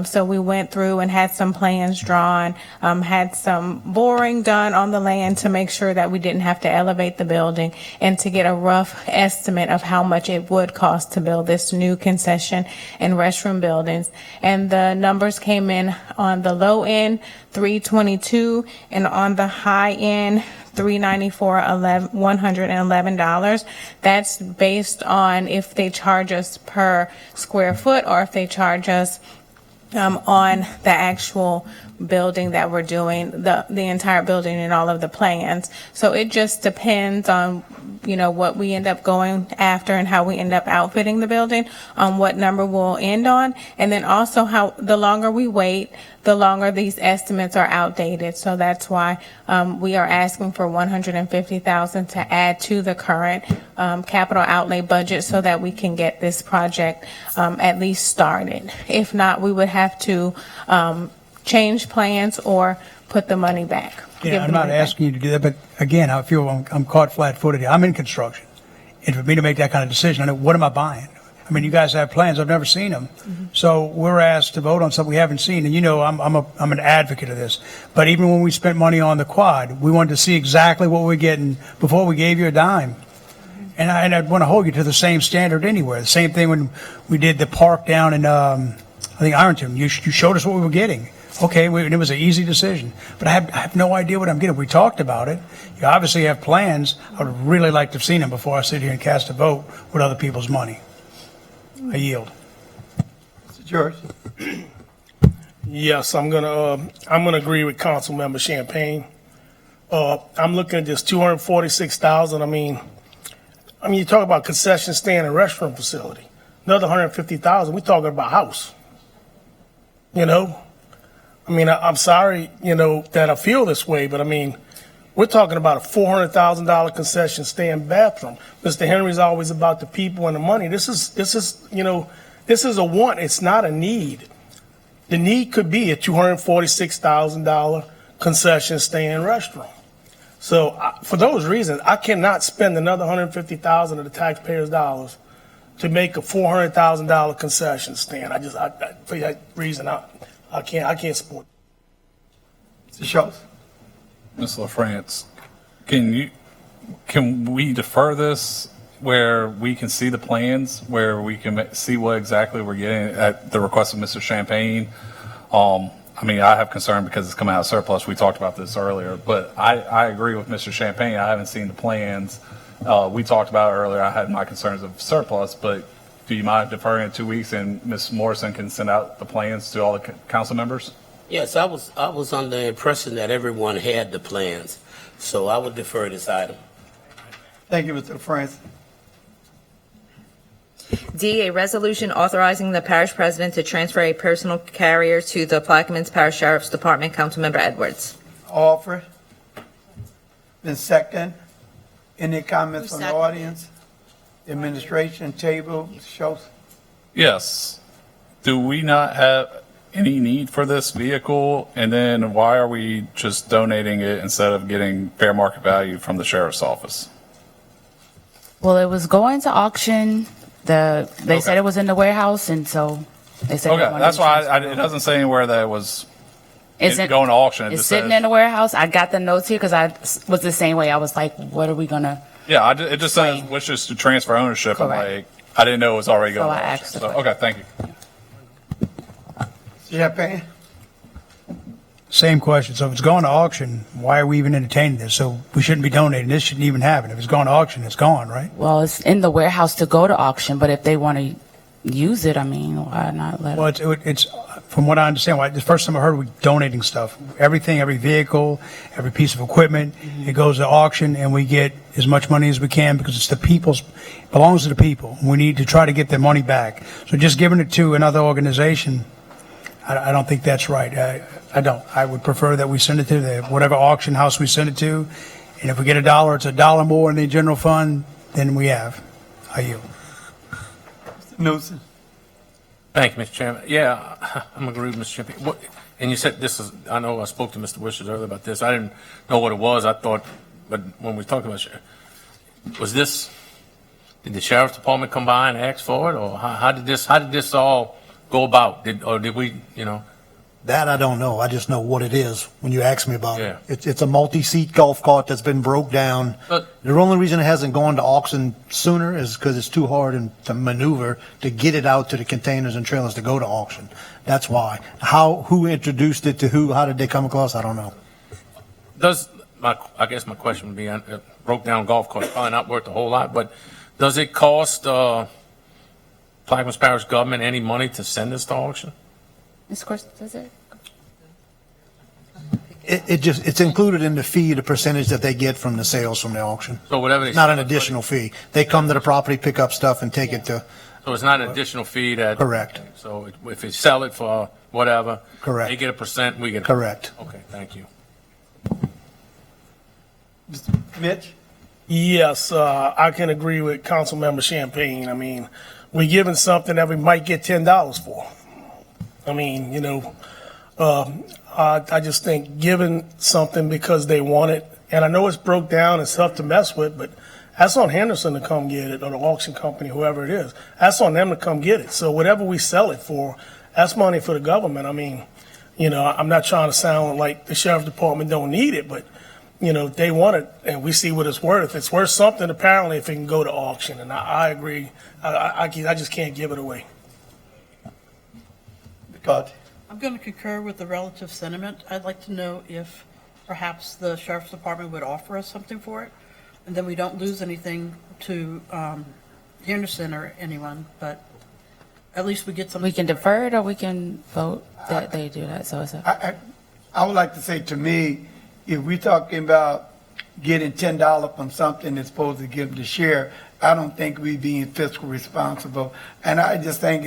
So we went through and had some plans drawn, had some boring done on the land to make sure that we didn't have to elevate the building, and to get a rough estimate of how much it would cost to build this new concession and restroom buildings. And the numbers came in on the low end, $322, and on the high end, $111. That's based on if they charge us per square foot or if they charge us on the actual building that we're doing, the entire building and all of the plans. So it just depends on, you know, what we end up going after and how we end up outfitting the building, on what number we'll end on. And then also how the longer we wait, the longer these estimates are outdated. So that's why we are asking for $150,000 to add to the current capital outlay budget so that we can get this project at least started. If not, we would have to change plans or put the money back. Yeah, I'm not asking you to do that, but again, I feel I'm caught flat-footed here. I'm in construction. And for me to make that kind of decision, I know, what am I buying? I mean, you guys have plans. I've never seen them. Mm-hmm. So we're asked to vote on something we haven't seen. And you know, I'm an advocate of this. But even when we spent money on the quad, we wanted to see exactly what we're getting before we gave you a dime. And I'd want to hold you to the same standard anywhere. The same thing when we did the park down in, I think, Ironton. You showed us what we were getting. Okay, and it was an easy decision. But I have no idea what I'm getting. We talked about it. You obviously have plans. I would really like to have seen them before I sit here and cast a vote with other people's money. I yield. Mr. George? Yes, I'm gonna agree with Councilmember Champagne. I'm looking at this $246,000. I mean, you talk about concession stand and restroom facility. Another $150,000. We're talking about house. You know, I mean, I'm sorry, you know, that I feel this way, but I mean, we're talking about a $400,000 concession stand bathroom. Mr. Henry's always about the people and the money. This is, you know, this is a want. It's not a need. The need could be a $246,000 concession stand restroom. So for those reasons, I cannot spend another $150,000 of the taxpayers' dollars to make a $400,000 concession stand. For that reason, I can't support it. Mr. Schultz? Ms. LaFrance, can we defer this where we can see the plans, where we can see what exactly we're getting at the request of Mr. Champagne? I mean, I have concern because it's coming out of surplus. We talked about this earlier, but I agree with Mr. Champagne. I haven't seen the plans. We talked about it earlier. I had my concerns of surplus, but do you mind deferring it 2 weeks and Ms. Morrison can send out the plans to all the council members? Yes, I was under the impression that everyone had the plans, so I would defer this item. Thank you, Mr. France. D, a resolution authorizing the parish president to transfer a personal carrier to the Plaquemines Parish Sheriff's Department. Councilmember Edwards. Offer. Been second. Any comments Who from the seconded? audience? Administration table, Schultz? Yes. Do we not have any need for this vehicle? And then why are we just donating it instead of getting fair market value from the sheriff's office? Well, it was going to auction. They said it was in the warehouse, and so they said. they Okay, wanted that's to why transfer it doesn't say anywhere that it was It's in- going to auction. It It's just sitting says, in the warehouse. I got the notes here because I was the same way. I was like, what are we gonna? yeah, it just says wishes to transfer ownership. I'm Correct. like, I didn't know it was already So going I to asked auction. the So, okay, thank you. Champagne? Same question. So if it's going to auction, why are we even entertaining this? So we shouldn't be donating. This shouldn't even happen. If it's going to auction, it's gone, right? Well, it's in the warehouse to go to auction, but if they want to use it, I mean, why not let? Well, it's from what I understand, the first time I heard we donating stuff. Everything, every vehicle, every piece of equipment, it goes to auction, and we get as much money as we can because it's the people's, belongs to the people. We need to try to get their money back. So just giving it to another organization, I don't think that's right. I don't. I would prefer that we send it to whatever auction house we send it to, and if we get $1, it's $1 more in the general fund than we have. I yield. Newsom? Thank you, Mr. Chairman. Yeah, I'm agree with Mr. Chairman. And you said this is, I know I spoke to Mr. Wishers earlier about this. I didn't know what it was. I thought, but when we talked about sheriff, was this, did the sheriff's department come by and ask for it? Or how did this all go about? Did we, That I don't know. I just know what it is when you ask me about Yeah. it. It's a multi-seat golf cart that's been broke down. But- The only reason it hasn't gone to auction sooner is because it's too hard to maneuver to get it out to the containers and trailers to go to auction. That's why. Who introduced it to who? How did they come across? I don't know. I guess my question would be, broke down golf cart, probably not worth a whole lot, but does it cost, Plaquemines Parish government any money to send this to auction? Ms. Corson, does it? It's included in the fee, the percentage that they get from the sales from the auction. So whatever they. It's not an additional fee. They come to the property, pick up stuff and take it to, So it's not an additional fee that. Correct. So if you sell it for whatever. Correct. They get a percent, we get. Correct. Okay, thank you. Mitch? Yes, I can agree with Councilmember Champagne. I mean, we're giving something that we might get $10 for. I mean, I just think giving something because they want it, and I know it's broke down, it's tough to mess with, but that's on Henderson to come get it, or the auction company, whoever it is. That's on them to come get it. So whatever we sell it for, that's money for the government. I mean, I'm not trying to sound like the sheriff's department don't need it, but they want it, and we see what it's worth. It's worth something, apparently, if it can go to auction, and I agree. I just can't give it away. God. I'm going to concur with the relative sentiment. I'd like to know if perhaps the sheriff's department would offer us something for it, and then we don't lose anything to Henderson or anyone, but at least we get something. We can defer it, or we can vote that they do that. So it's I would like to say, to me, if we're talking about getting $10 from something that's supposed to give the share, I don't think we being fiscal responsible. And I just think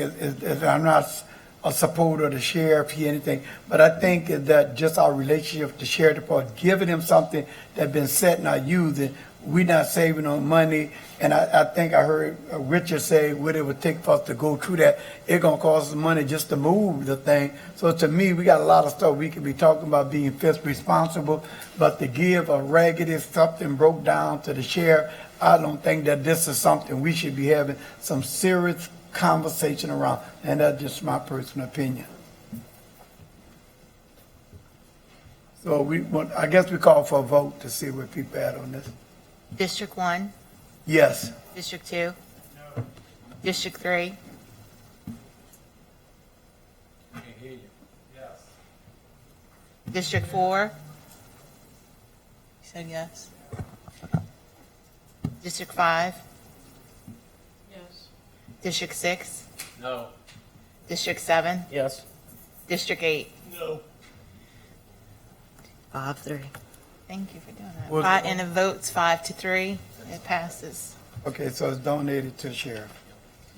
I'm not a supporter of the sheriff or anything, but I think that just our relationship with the sheriff department, giving them something that's been set and not using, we're not saving on money. And I think I heard Richard say what it would take for us to go through that. It's going to cost us money just to move the thing. So to me, we got a lot of stuff we could be talking about being fiscally responsible, but to give a raggedy something broke down to the sheriff, I don't think that this is something we should be having some serious conversation around. And that's just my personal opinion. So I guess we call for a vote to see where people at on this. District 1, Yes. District 2? No. District 3? District 4? You said yes. District 5? Yes. District 6? No. District 7? Yes. District 8? No. 5-3. Thank you for doing Was- that. And the vote's 5-3. It passes. Okay, so it's donated to the sheriff.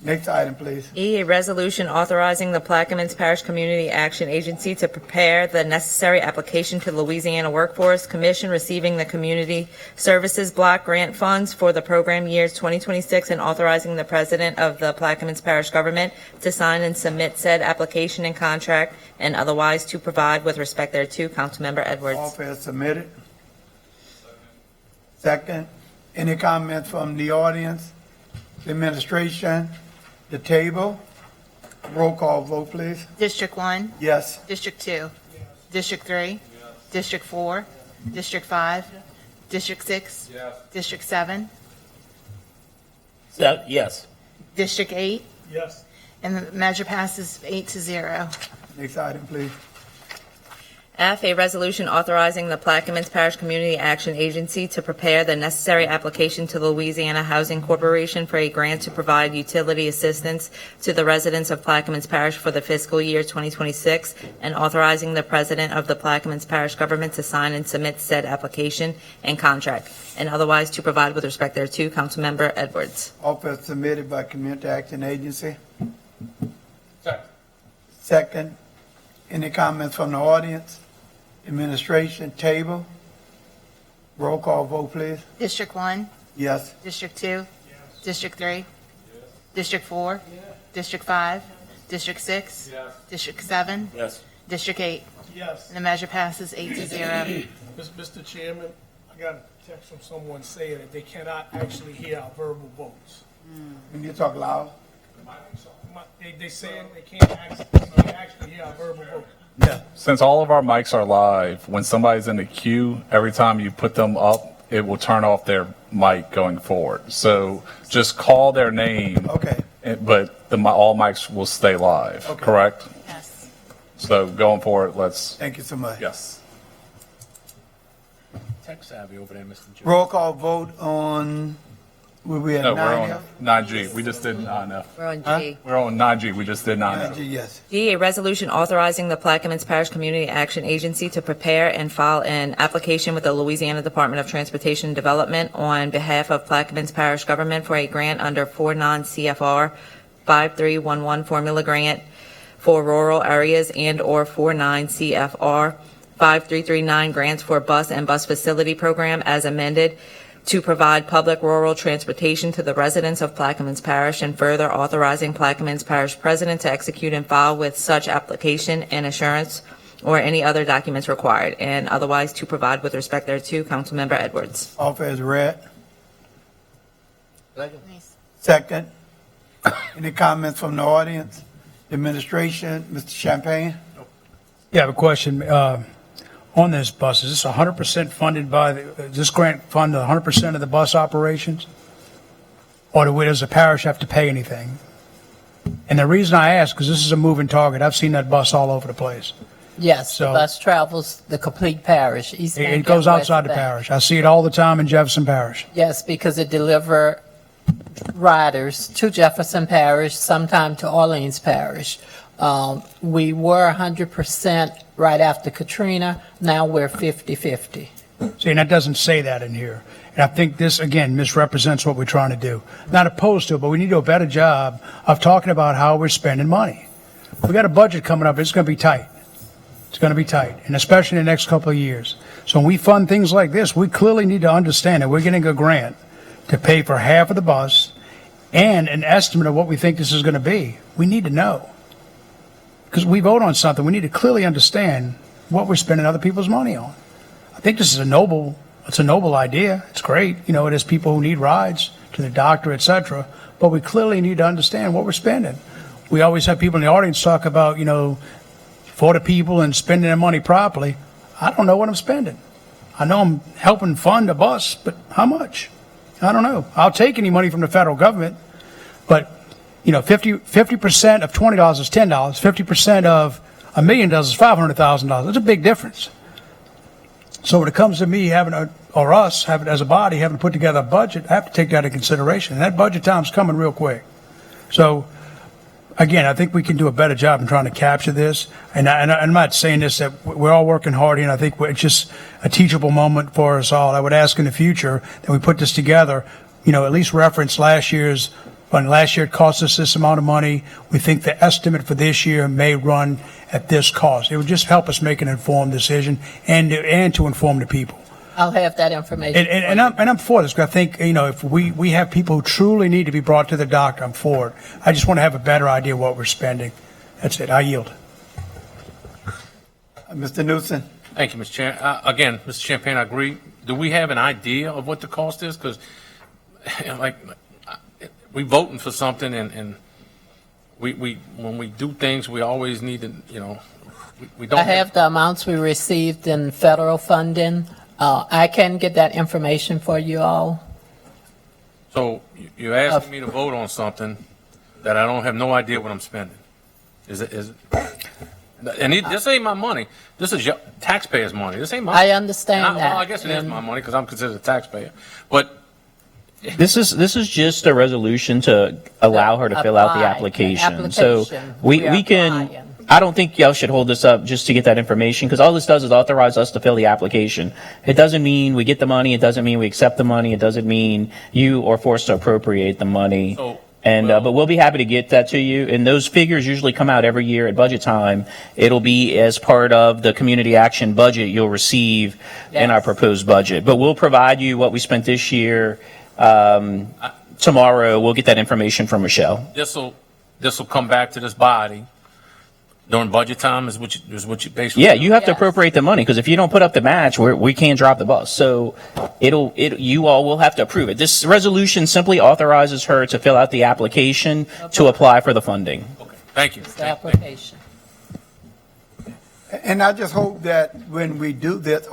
Next item, please. E, a resolution authorizing the Plaquemines Parish Community Action Agency to prepare the necessary application to the Louisiana Workforce Commission receiving the Community Services Block Grant Funds for the program years 2026 and authorizing the President of the Plaquemines Parish Government to sign and submit said application and contract and otherwise to provide with respect thereto. Councilmember Edwards. Offer as submitted. Second. Any comments from the audience, the administration, the table? Roll call vote, please. District 1? Yes. District 2? District 3? District 4? District 5? District 6? District 7? Yes. District 8? Yes. And the measure passes 8-0. Next item, please. F, a resolution authorizing the Plaquemines Parish Community Action Agency to prepare the necessary application to the Louisiana Housing Corporation for a grant to provide utility assistance to the residents of Plaquemines Parish for the fiscal year 2026, and authorizing the President of the Plaquemines Parish Government to sign and submit said application and contract, and otherwise to provide with respect thereto. Councilmember Edwards. Offer as submitted by Community Action Agency. Second. Any comments from the audience? Administration, table? Roll call vote, please. District 1? Yes. District 2? District 3? District 4? District 5? District 6? District 7? Yes. District 8? Yes. And the measure passes 8-0. Mr. Chairman, I got a text from someone saying that they cannot actually hear our verbal votes. When you talk loud? They saying they can't actually hear our verbal votes. Yeah. Since all of our mics are live, when somebody's in the queue, every time you put them up, it will turn off their mic going forward. So just call their name. Okay. But all mics will stay live, Okay. correct? Yes. So going forward, let's, Thank you so much. yes. Tech savvy over there, Mr. Joe. Roll call vote on, were we at No, we're 9F? on 9G. We just did 9F. We're on Huh? G. We're on 9G. We just did 9F. 9G, yes. G, a resolution authorizing the Plaquemines Parish Community Action Agency to prepare and file an application with the Louisiana Department of Transportation Development on behalf of Plaquemines Parish Government for a grant under 49 CFR 5311 formula grant for rural areas and/or 49 CFR 5339 grants for bus and bus facility program as amended to provide public rural transportation to the residents of Plaquemines Parish, and further authorizing Plaquemines Parish President to execute and file with such application and assurance or any other documents required, and otherwise to provide with respect thereto. Councilmember Edwards. Offer as read. Second. Any comments from the audience? Administration, Mr. Champagne? Yeah, I have a question. On this bus, is this 100% funded by, does this grant fund 100% of the bus operations? Or does the parish have to pay anything? And the reason I ask, because this is a moving target, I've seen that bus all over the place. Yes, So- the bus travels the complete parish, East Bank It goes and West outside the Bank. parish. I see it all the time in Jefferson Parish. Yes, because it deliver riders to Jefferson Parish, sometime to Orleans Parish. We were 100% right after Katrina. Now we're 50-50. See, and that doesn't say that in here. And I think this, again, misrepresents what we're trying to do. Not opposed to it, but we need to do a better job of talking about how we're spending money. We got a budget coming up. It's going to be tight. It's going to be tight, and especially in the next couple of years. So when we fund things like this, we clearly need to understand that we're getting a grant to pay for half of the bus and an estimate of what we think this is going to be. We need to know. Because we vote on something, we need to clearly understand what we're spending other people's money on. I think this is it's a noble idea. It's great. You know, it is people who need rides to the doctor, et cetera. But we clearly need to understand what we're spending. We always have people in the audience talk about, for the people and spending their money properly. I don't know what I'm spending. I know I'm helping fund a bus, but how much? I don't know. I'll take any money from the federal government, but 50% of $20 is $10. 50% of $1 million is $500,000. That's a big difference. So when it comes to me us as a body having to put together a budget, I have to take that into consideration. And that budget time's coming real quick. So again, I think we can do a better job in trying to capture this. And I'm not saying this that we're all working hard here, and I think it's just a teachable moment for us all. I would ask in the future that we put this together, at least reference last year's But last year it cost us this amount of money. We think the estimate for this year may run at this cost. It would just help us make an informed decision and to inform the people. I'll have that information. And I'm for this, because I think, if we have people who truly need to be brought to the doctor, I'm for it. I just want to have a better idea of what we're spending. That's it. I yield. Mr. Newsom. Thank you, Mr. Chair. Again, Mr. Champagne, I agree. Do we have an idea of what the cost is? Because, we voting for something, and we when we do things, we always need to, we don't. I have the amounts we received in federal funding. I can get that information for you all. So you're asking me to vote on something that I don't have no idea what I'm spending. Is it? And this ain't my money. This is your taxpayers' money. This ain't my money. I understand that. Well, I guess it is my money because I'm considered a taxpayer. But This is just a resolution to allow her to fill out the application. So we can. I don't think y'all should hold this up just to get that information, because all this does is authorize us to fill the application. It doesn't mean we get the money. It doesn't mean we accept the money. It doesn't mean you are forced to appropriate the money. But we'll be happy to get that to you. And those figures usually come out every year at budget time. It'll be as part of the community action budget you'll receive in our proposed budget. But we'll provide you what we spent this year. Tomorrow, we'll get that information from Michelle. this will come back to this body during budget time. Is what you basically. Yeah, you have to appropriate the money, because if you don't put up the match, we can't drop the bus. So you all will have to approve it. This resolution simply authorizes her to fill out the application to apply for the funding. Thank you. The application. And I just hope that when we do this,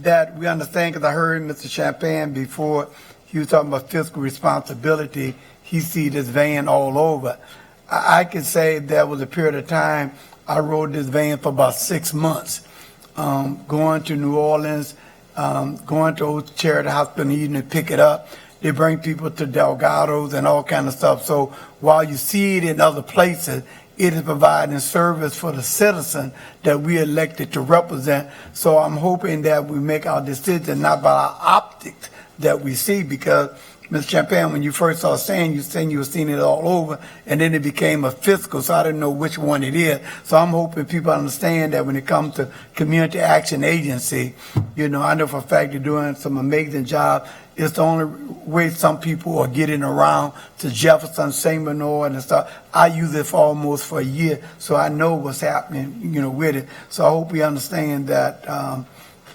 that we understand, because I heard Mr. Champagne before, he was talking about fiscal responsibility. He see this van all over. I can say there was a period of time I rode this van for about 6 months, going to New Orleans, going to Old Charity Hospital even to pick it up. They bring people to Delgado's and all kind of stuff. So while you see it in other places, it is providing service for the citizen that we elected to represent. So I'm hoping that we make our decision not by our optics that we see, because Ms. Champagne, when you first started saying you were seeing it all over, and then it became a fiscal, so I didn't know which one it is. So I'm hoping people understand that when it comes to Community Action Agency, I know for a fact they're doing some amazing job. It's the only way some people are getting around to Jefferson, St. Bernard and stuff. I use it for almost a year, so I know what's happening, with it. So I hope we understand that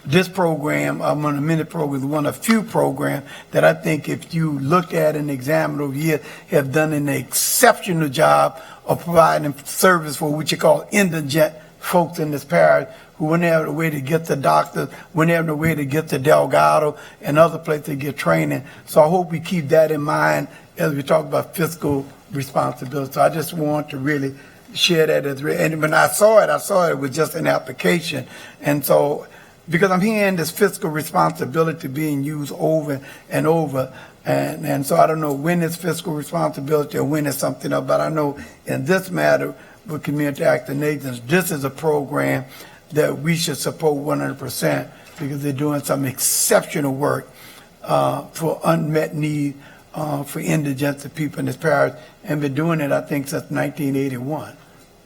this program, I'm on a minute program, is one of few programs that I think if you look at and examine over here, have done an exceptional job of providing service for what you call indigent folks in this parish who wouldn't have a way to get to doctors, wouldn't have a way to get to Delgado and other places to get training. So I hope we keep that in mind as we talk about fiscal responsibility. So I just want to really share that and when I saw it was just an application. And so, because I'm hearing this fiscal responsibility being used over and over, and so I don't know when it's fiscal responsibility or when it's something else, but I know in this matter with Community Action Agencies, this is a program that we should support 100% because they're doing some exceptional work for unmet need for indigent people in this parish, and been doing it, I think, since 1981.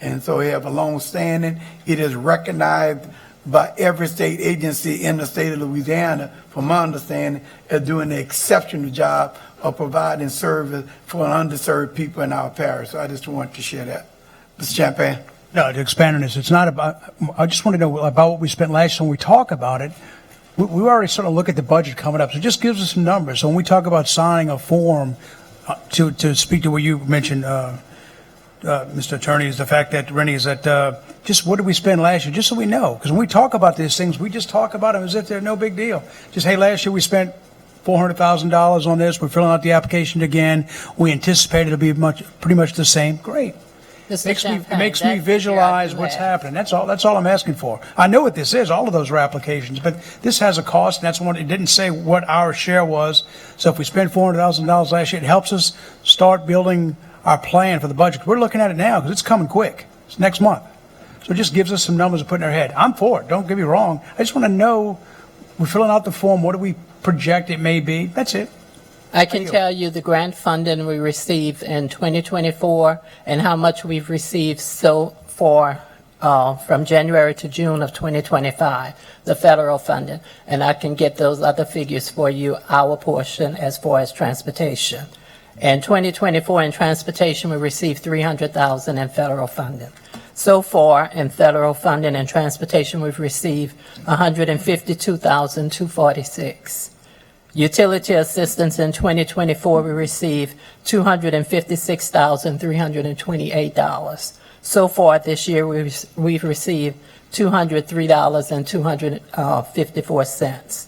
And so they have a long standing. It is recognized by every state agency in the state of Louisiana, from my understanding, as doing an exceptional job of providing service for underserved people in our parish. So I just wanted to share that. Mr. Champagne. No, to expand on this, it's not about, I just want to know about what we spent last year. When we talk about it, we already sort of look at the budget coming up, so it just gives us some numbers. So when we talk about signing a form to speak to what you mentioned, Mr. Attorney, is the fact that, Rennie, is that just what did we spend last year, just so we know. Because when we talk about these things, we just talk about them as if they're no big deal. Just, hey, last year we spent $400,000 on this. We're filling out the application again. We anticipate it'll be pretty much the same. Great. It makes me visualize what's happening. That's all I'm asking for. I know what this is, all of those are applications, but this has a cost, and that's one. It didn't say what our share was. So if we spent $400,000 last year, it helps us start building our plan for the budget. We're looking at it now because it's coming quick. It's next month. So it just gives us some numbers to put in our head. I'm for it. Don't get me wrong. I just want to know, we're filling out the form. What do we project it may be? That's it. I can tell you the grant funding we received in 2024 and how much we've received so far from January to June of 2025, the federal funding. And I can get those other figures for you, our portion as far as transportation. In 2024 in transportation, we received $300,000 in federal funding. So far in federal funding and transportation, we've received $152,246. Utility assistance in 2024, we received $256,328. So far this year, we've received $203.254.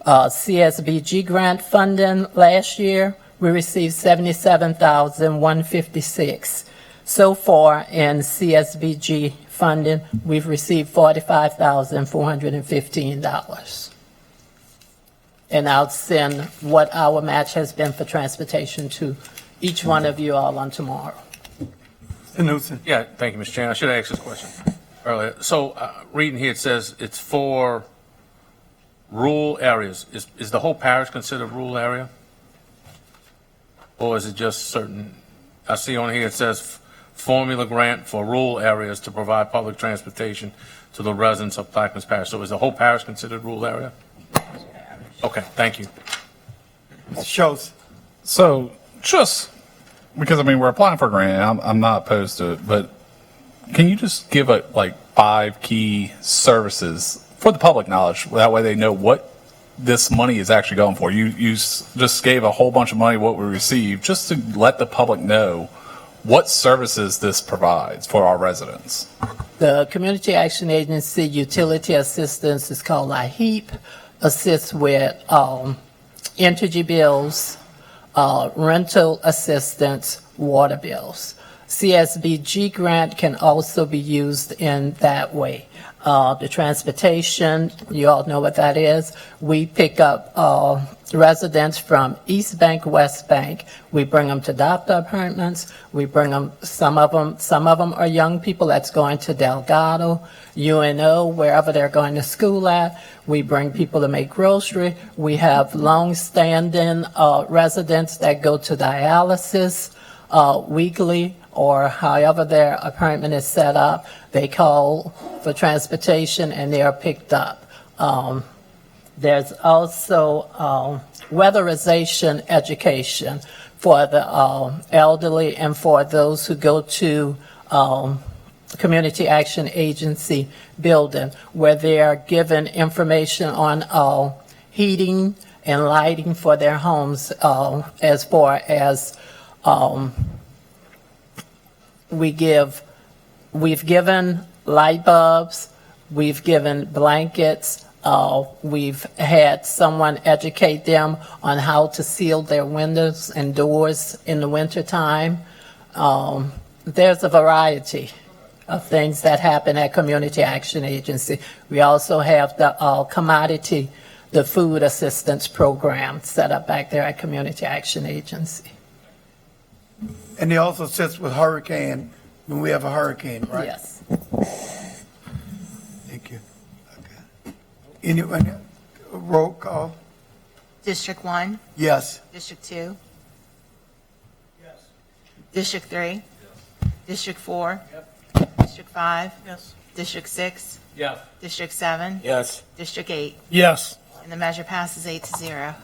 CSBG grant funding last year, we received $77,156. So far in CSBG funding, we've received $45,415. And I'll send what our match has been for transportation to each one of you all on tomorrow. Newsom. Yeah, thank you, Mr. Chairman. I should have asked this question earlier. So, reading here, it says it's for rural areas. Is the whole parish considered rural area? Or is it just certain? I see on here it says formula grant for rural areas to provide public transportation to the residents of Plaquemines Parish. So is the whole parish considered rural area? Okay, thank you. Schultz. So just because, I mean, we're applying for a grant, I'm not opposed to it, but can you just give like 5 key services for the public knowledge? That way they know what this money is actually going for. You just gave a whole bunch of money, what we received, just to let the public know what services this provides for our residents. The Community Action Agency utility assistance is called IHEAP, assists with energy bills, rental assistance, water bills. CSBG grant can also be used in that way. The transportation, you all know what that is. We pick up residents from East Bank, West Bank. We bring them to doctor appointments. We bring them, some of them are young people that's going to Delgado, UNO, wherever they're going to school at. We bring people to make grocery. We have long-standing residents that go to dialysis weekly, or however their appointment is set up. They call for transportation and they are picked up. There's also weatherization education for the elderly and for those who go to Community Action Agency building, where they are given information on heating and lighting for their homes, as far as we've given light bulbs, we've given blankets, we've had someone educate them on how to seal their windows and doors in the wintertime. There's a variety of things that happen at Community Action Agency. We also have the commodity, the food assistance program set up back there at Community Action Agency. And he also sits with hurricane, when we have a hurricane, right? Yes. Thank you. Okay. Anyone, roll call? District 1? Yes. District 2? Yes. District 3? Yes. District 4? Yep. District 5? Yes. District 6? Yes. District 7? Yes. District 8? Yes. And the measure passes 8-0.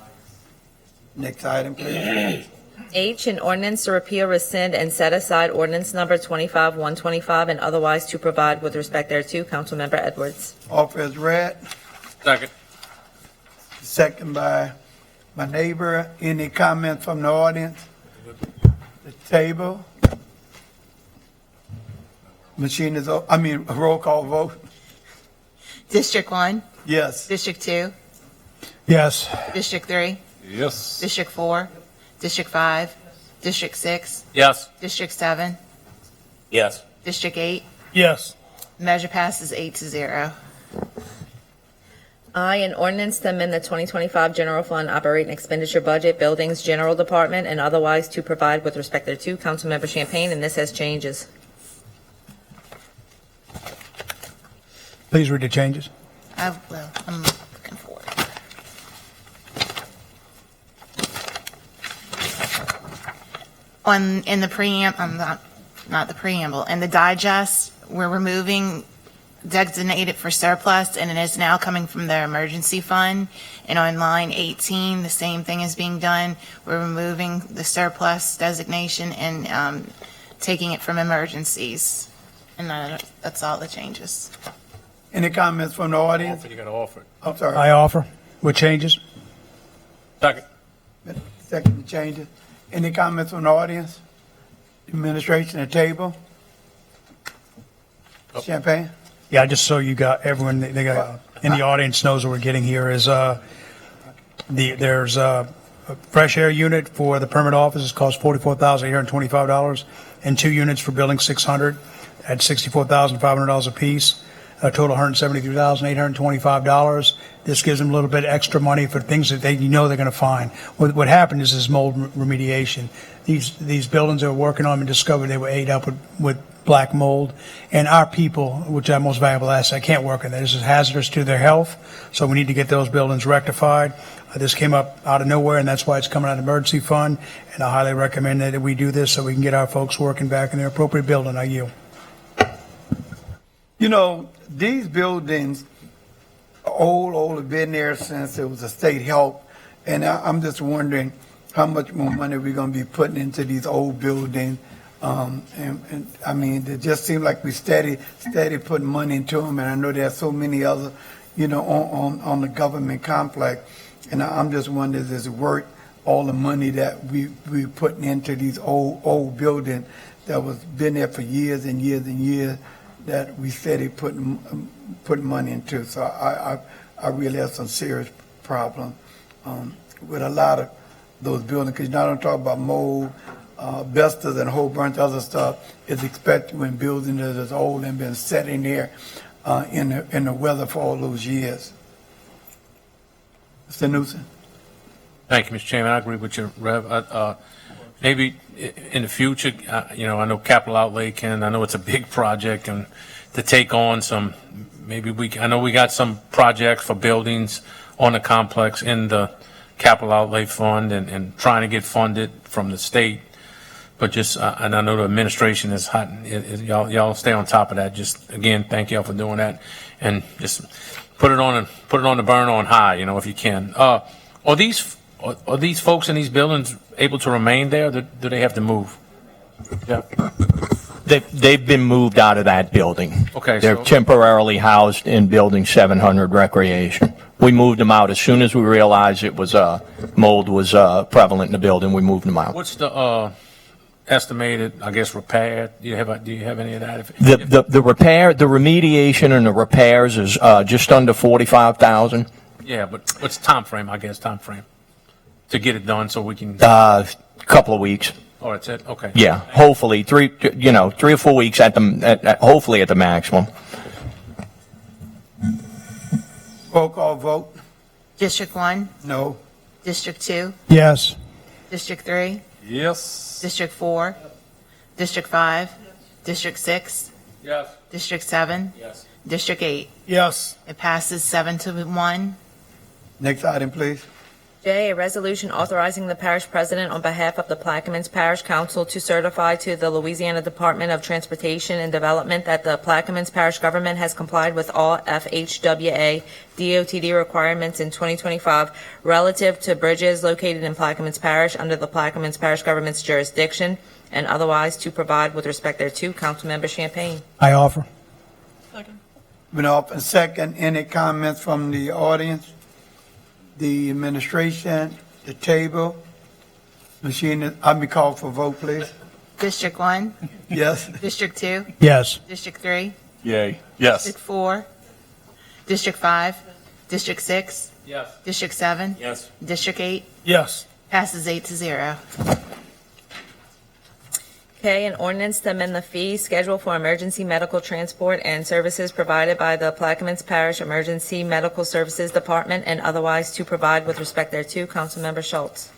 Next item, please. H, an ordinance to repeal, rescind, and set aside ordinance number 25-125 and otherwise to provide with respect thereto. Councilmember Edwards. Offer is read. Second. Second by my neighbor. Any comments from the audience? The table. Machine is, roll call vote. District 1? Yes. District 2? Yes. District 3? Yes. District 4? District 5? District 6? Yes. District 7? Yes. District 8? Yes. Measure passes 8-0. I, an ordinance to amend the 2025 general fund operating expenditure budget, buildings, general department, and otherwise to provide with respect thereto. Councilmember Champagne, and this has changes. Please read the changes. I will. I'm looking for it. In the not the preamble, in the digest, we're removing designated for surplus, and it is now coming from the emergency fund. And on line 18, the same thing is being done. We're removing the surplus designation and taking it from emergencies. And that's all the changes. Any comments from the audience? You got to offer it. I'm sorry. I offer with changes. Second. Second changes. Any comments from the audience? Administration at table? Champagne? Yeah, just so you got, everyone, they got, in the audience knows what we're getting here is, there's a fresh air unit for the permit office. It costs $44,825, and 2 units for building 600 at $64,500 apiece. A total $173,825. This gives them a little bit extra money for things that they're going to find. What happened is mold remediation. These buildings they were working on and discovered they were ate up with black mold, and our people, which are our most valuable asset, can't work in there. This is hazardous to their health, so we need to get those buildings rectified. This came up out of nowhere, and that's why it's coming out of the emergency fund, and I highly recommend that we do this so we can get our folks working back in their appropriate building. I yield. You know, these buildings are old, have been there since it was a state help, and I'm just wondering how much more money we're going to be putting into these old buildings. And I mean, it just seems like we steady putting money into them, and I know there's so many other, on the government complex, and I'm just wondering, is it worth all the money that we putting into these old buildings that was been there for years and years and years that we steady putting money into? So I really have some serious problems with a lot of those buildings, because you don't talk about mold, asbestos, and a whole bunch of other stuff is expected when buildings that is old and been sitting there in the weather for all those years. Mr. Newsom. Thank you, Mr. Chairman. I agree with you, Rev. Maybe in the future, I know capital outlay I know it's a big project, and to take on some, I know we got some projects for buildings on the complex in the capital outlay fund and trying to get funded from the state. But just, and I know the administration is hot, y'all stay on top of that. Just, again, thank y'all for doing that. And just put it on the burn on high, if you can. Are these folks in these buildings able to remain there, or do they have to move? Yeah. They've been moved out of that building. Okay. They're temporarily housed in Building 700 Recreation. We moved them out as soon as we realized it was mold was prevalent in the building. We moved them out. What's the estimated, I guess, repair? Do you have any of that? The repair, the remediation and the repairs is just under $45,000. Yeah, but what's time frame to get it done so we can? Couple of weeks. Oh, that's it. Okay. Yeah, hopefully 3 or 4 weeks hopefully at the maximum. Roll call vote. District 1? No. District 2? Yes. District 3? Yes. District 4? District 5? District 6? Yes. District 7? Yes. District 8? Yes. It passes 7-1. Next item, please. J, a resolution authorizing the parish president on behalf of the Plaquemines Parish Council to certify to the Louisiana Department of Transportation and Development that the Plaquemines Parish government has complied with all FHWA DOTD requirements in 2025 relative to bridges located in Plaquemines Parish under the Plaquemines Parish government's jurisdiction, and otherwise to provide with respect thereto. Councilmember Champagne. I offer. Been off and second. Any comments from the audience? The administration, the table, machine, I'll be called for a vote, please. District 1? Yes. District 2? Yes. District 3? Yay. Yes. District 4? District 5? District 6? Yes. District 7? Yes. District 8? Yes. Passes 8-0. K, an ordinance to amend the fee schedule for emergency medical transport and services provided by the Plaquemines Parish Emergency Medical Services Department and otherwise to provide with respect thereto. Councilmember Schultz.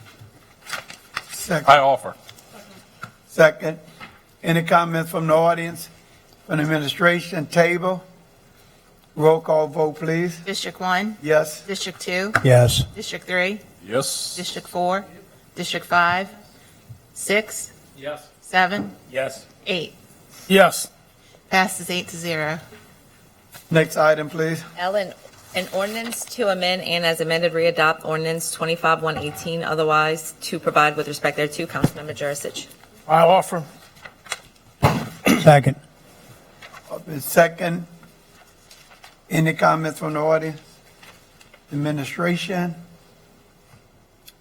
Second. I offer. Second. Any comments from the audience? From the administration, table? Roll call vote, please. District 1? Yes. District 2? Yes. District 3? Yes. District 4? District 5? 6? Yes. 7, Yes. 8. Yes. Passes 8-0. Next item, please. Ellen, an ordinance to amend and as amended readopt ordinance 25-118, otherwise to provide with respect thereto. Councilmember Jurisic. I offer. Second. Second. Any comments from the audience? Administration?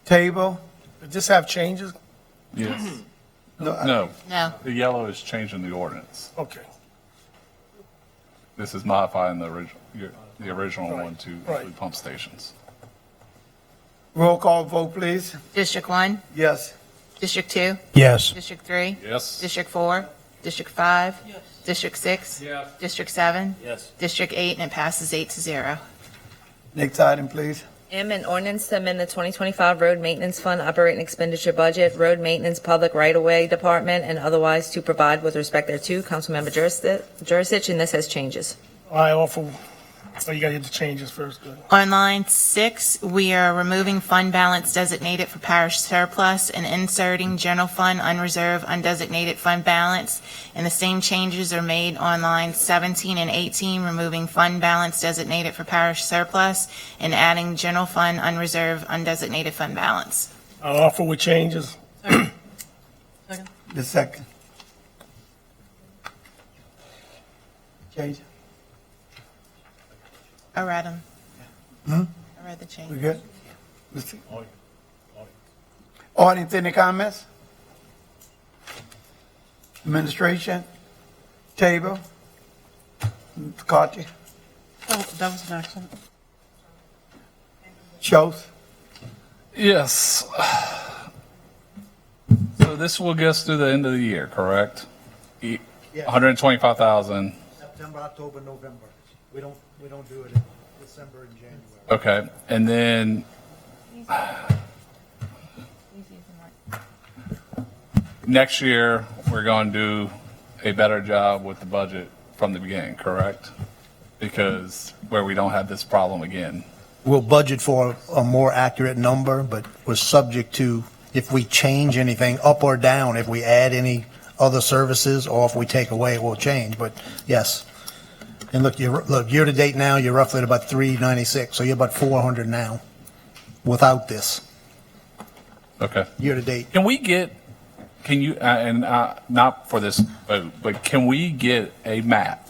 Table? Does this have changes? Yes. No. No. The yellow is changing the ordinance. Okay. This is modifying the original one to Right. include pump stations. Roll call vote, please. District 1, Yes. District 2, Yes. District 3, Yes. District 4, District 5, District 6, Yes. District 7, Yes. District 8, and it passes 8-0. Next item, please. M, an ordinance to amend the 2025 Road Maintenance Fund operating expenditure budget, road maintenance, public right-of-way department, and otherwise to provide with respect thereto. Councilmember Jurisic, and this has changes. I offer. Oh, you got to hit the changes first. Good. On line 6, we are removing fund balance designated for parish surplus and inserting general fund unreserved undesignated fund balance. And the same changes are made on lines 17 and 18, removing fund balance designated for parish surplus and adding general fund unreserved undesignated fund balance. I offer with changes. The second. Change. I read them. Hmm? I read the We changes. good? Let's see. Audience, any comments? Administration? Table? Mr. Carty? Oh, that was an accident. Schultz? Yes. So this will get us through the end of the year, correct? 125,000. September, October, November. We don't do it in December and January. Okay, and then next year, we're going to do a better job with the budget from the beginning, correct? Because where we don't have this problem again. We'll budget for a more accurate number, but we're subject to, if we change anything up or down, if we add any other services, or if we take away, it will change, but yes. And look, year-to-date now, you're roughly at about 396, so you're about 400 now, without this, Okay. year-to-date. Can you, not for this vote, but can we get a map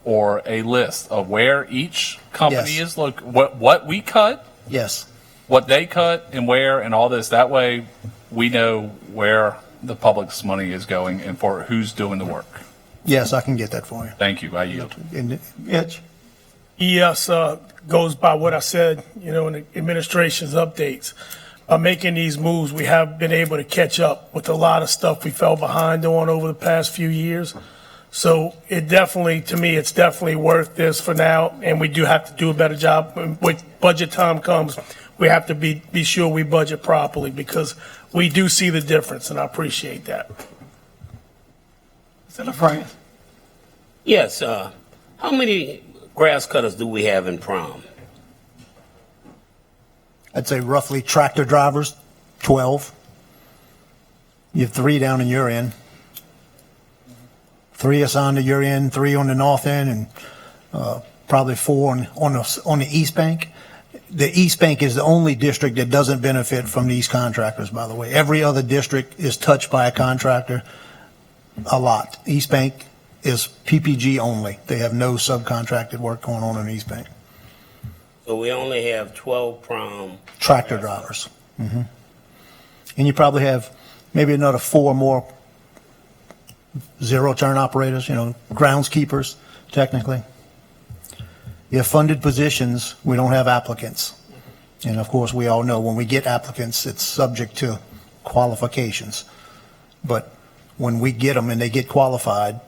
or a list of where each company Yes. is what we cut, Yes, what they cut, and where, and all this? That way, we know where the public's money is going and for who's doing the work. yes, I can get that for you. Thank you. I yield. And Mitch? Yes, goes by what I said, in the administration's updates. By making these moves, we have been able to catch up with a lot of stuff we fell behind on over the past few years. So to me, it's definitely worth this for now, and we do have to do a better job. When budget time comes, we have to be sure we budget properly, because we do see the difference, and I appreciate that. Senator Frank? Yes, how many grass cutters do we have in prom? I'd say roughly tractor drivers, 12. You have 3 down in your end. 3 assigned to your end, 3 on the north end, and probably 4 on the east bank. The east bank is the only district that doesn't benefit from these contractors, by the way. Every other district is touched by a contractor a lot. East bank is PPG only. They have no subcontracted work going on in East bank. So we only have 12 prom. Tractor drivers. And you probably have maybe another 4 more zero-turn operators, groundskeepers, technically. You have funded positions, we don't have applicants. And of course, we all know when we get applicants, it's subject to qualifications. But when we get them and they get qualified,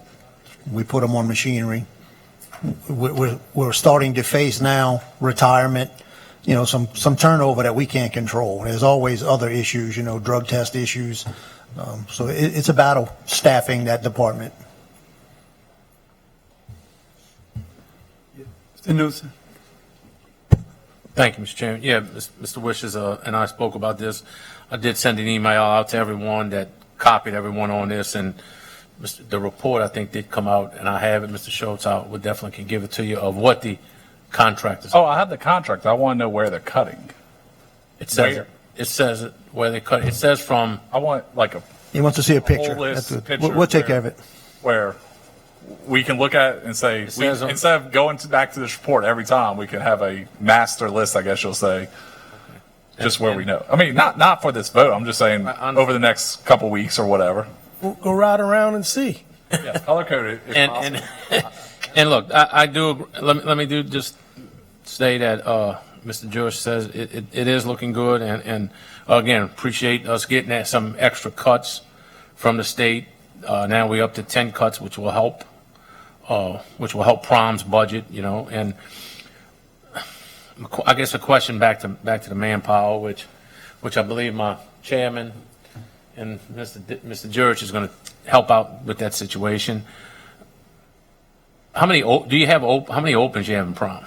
we put them on machinery. We're starting to face now retirement, some turnover that we can't control. There's always other issues, drug test issues. So it's a battle staffing that department. Mr. Newsom? Thank you, Mr. Chairman. Yeah, Mr. Wishes and I spoke about this. I did send an email out to everyone that copied everyone on this, and the report, I think, did come out, and I have it. Mr. Schultz, I would definitely can give it to you of what the contractors. Oh, I have the contract. I want to know where they're cutting. It says Where? it says it where they cut. It says from. I want like a He wants to see a picture. whole list, That's it. picture We'll take care of it. where we can look at it and say, says on- instead of going back to this report every time, we can have a master list, I guess you'll say, just where we know. I mean, not for this vote. I'm just saying over the next couple weeks or whatever. We'll go ride around and see. Yeah, color coded. And look, I do. Let me do just say that Mr. George says it is looking good, and again, appreciate us getting some extra cuts from the state. Now we're up to 10 cuts, which will help Prom's budget, and I guess a question back to the manpower, which I believe my chairman and Mr. George is going to help out with that situation. How many opens you have in Prom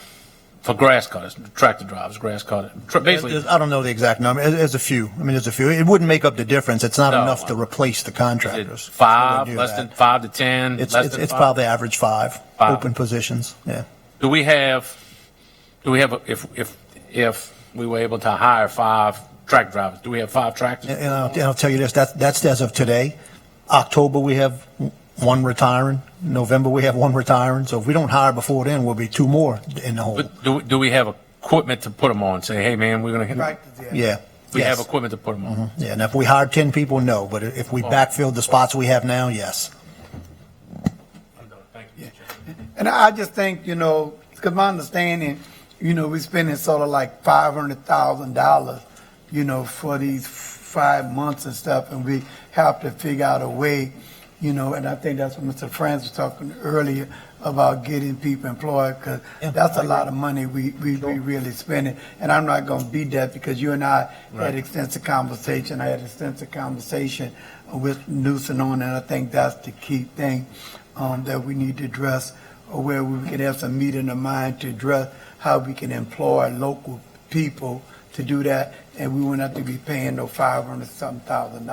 for grass cutters, tractor drivers, grass cutters? Basically, I don't know the exact number. There's a few. There's a few. It wouldn't make up the difference. It's not enough to replace the contractors. five, less than 5 to 10. It's probably average five open positions. Yeah. Do we have if we were able to hire 5 track drivers? Do we have 5 tractors? And I'll tell you this. That's as of today. October we have 1 retiring. November we have 1 retiring. So if we don't hire before then, we'll be 2 more in the hole. But do we have equipment to put them on? Say, hey man, we're going to. Yeah. We have equipment to put them on. Yeah. And if we hired 10 people, no. But if we backfilled the spots we have now, yes. And I just think, because my understanding, we're spending sort of like $500,000, for these 5 months and stuff, and we have to figure out a way, and I think that's what Mr. Francis was talking earlier about getting people employed, because that's a lot of money we really spending. And I'm not going to beat that because you and I had extensive conversation. I had extensive conversation with Newsom on, and I think that's the key thing that we need to address, or where we can have some meeting of mind to address how we can employ local people to do that, and we wouldn't have to be paying no $500-something thousand.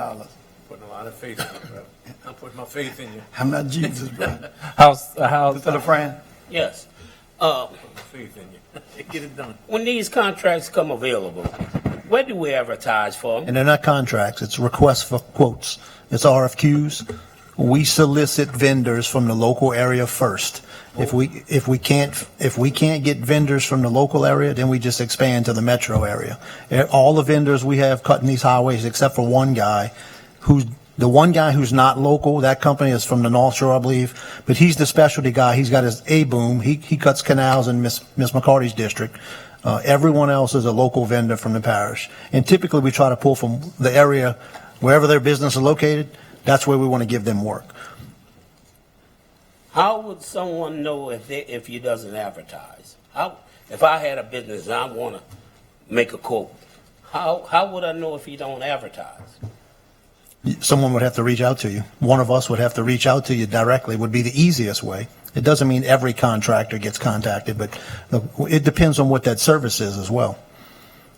Putting a lot of faith in you, bro. I'm putting my faith in you. I'm not Jesus, bro. How's Mr. LaFran? Yes. Faith in you. Get it done. When these contracts come available, where do we advertise for them? And they're not contracts. It's requests for quotes. It's RFQs. We solicit vendors from the local area first. If we can't get vendors from the local area, then we just expand to the metro area. All the vendors we have cutting these highways, except for one guy, who's not local. That company is from the North Shore, I believe, but he's the specialty guy. He's got his A-boom. He cuts canals in Miss McCarty's district. Everyone else is a local vendor from the parish, and typically we try to pull from the area wherever their business is located. That's where we want to give them work. How would someone know if you doesn't advertise? If I had a business and I want to make a quote, how would I know if you don't advertise? Someone would have to reach out to you. One of us would have to reach out to you directly, would be the easiest way. It doesn't mean every contractor gets contacted, but it depends on what that service is as well.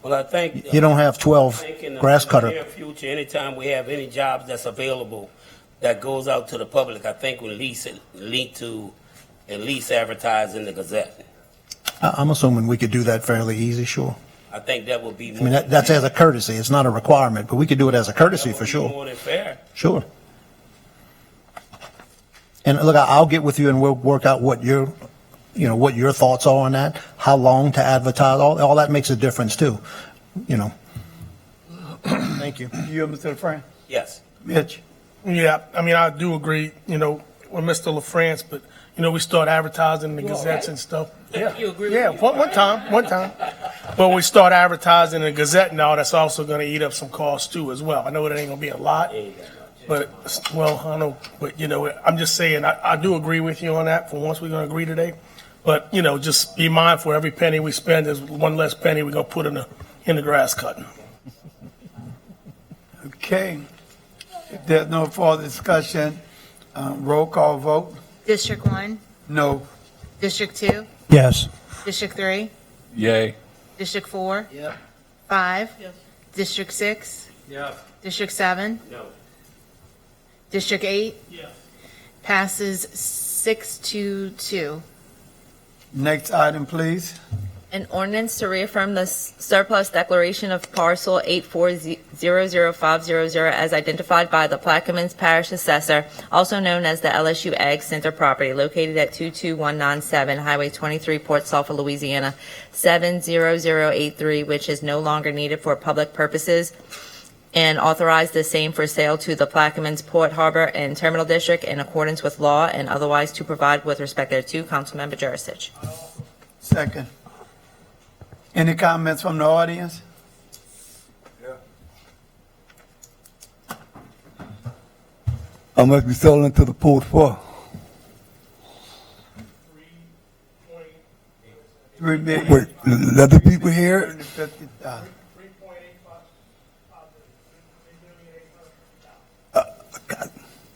Well, I think You don't have 12 grass cutter. In the near future, anytime we have any jobs that's available that goes out to the public, I think we need to at least advertise in the Gazette. I'm assuming we could do that fairly easy, sure. I think that would be more. I mean, that's as a courtesy. It's not a requirement, but we could do it as a courtesy for sure. more than fair. Sure. And look, I'll get with you and we'll work out what your thoughts are on that, how long to advertise, all that makes a difference too, Thank you. You, Mr. LaFran? Yes. Mitch? Yeah, I do agree, with Mr. LaFrance, but, we start advertising in the Gazettes and stuff. Yeah, You agree yeah, with me? one time. But when we start advertising in the Gazette now, that's also going to eat up some costs too as well. I know it ain't going to be a lot, but, I don't know, but, I'm just saying, I do agree with you on that for once we're going to agree today. But, just be mindful, every penny we spend is one less penny we're going to put in the grass cutting. Okay. If there's no further discussion, roll call vote? District 1, No. District 2, Yes. District 3, Yay. District 4, Yep. 5, Yes. District 6, Yeah. District 7, No. District 8? Passes 6-2. Next item, please. An ordinance to reaffirm the surplus declaration of parcel 8400500 as identified by the Plaquemines Parish Assessor, also known as the LSU Ag Center property located at 22197 Highway 23, Port Sulphur, Louisiana, 70083, which is no longer needed for public purposes, and authorize the same for sale to the Plaquemines Port Harbor and Terminal District in accordance with law and otherwise to provide with respect thereto. Councilmember Juristich. Second. Any comments from the audience? How much we selling to the port for? $3 million. Wait, let the people hear it. $350,000.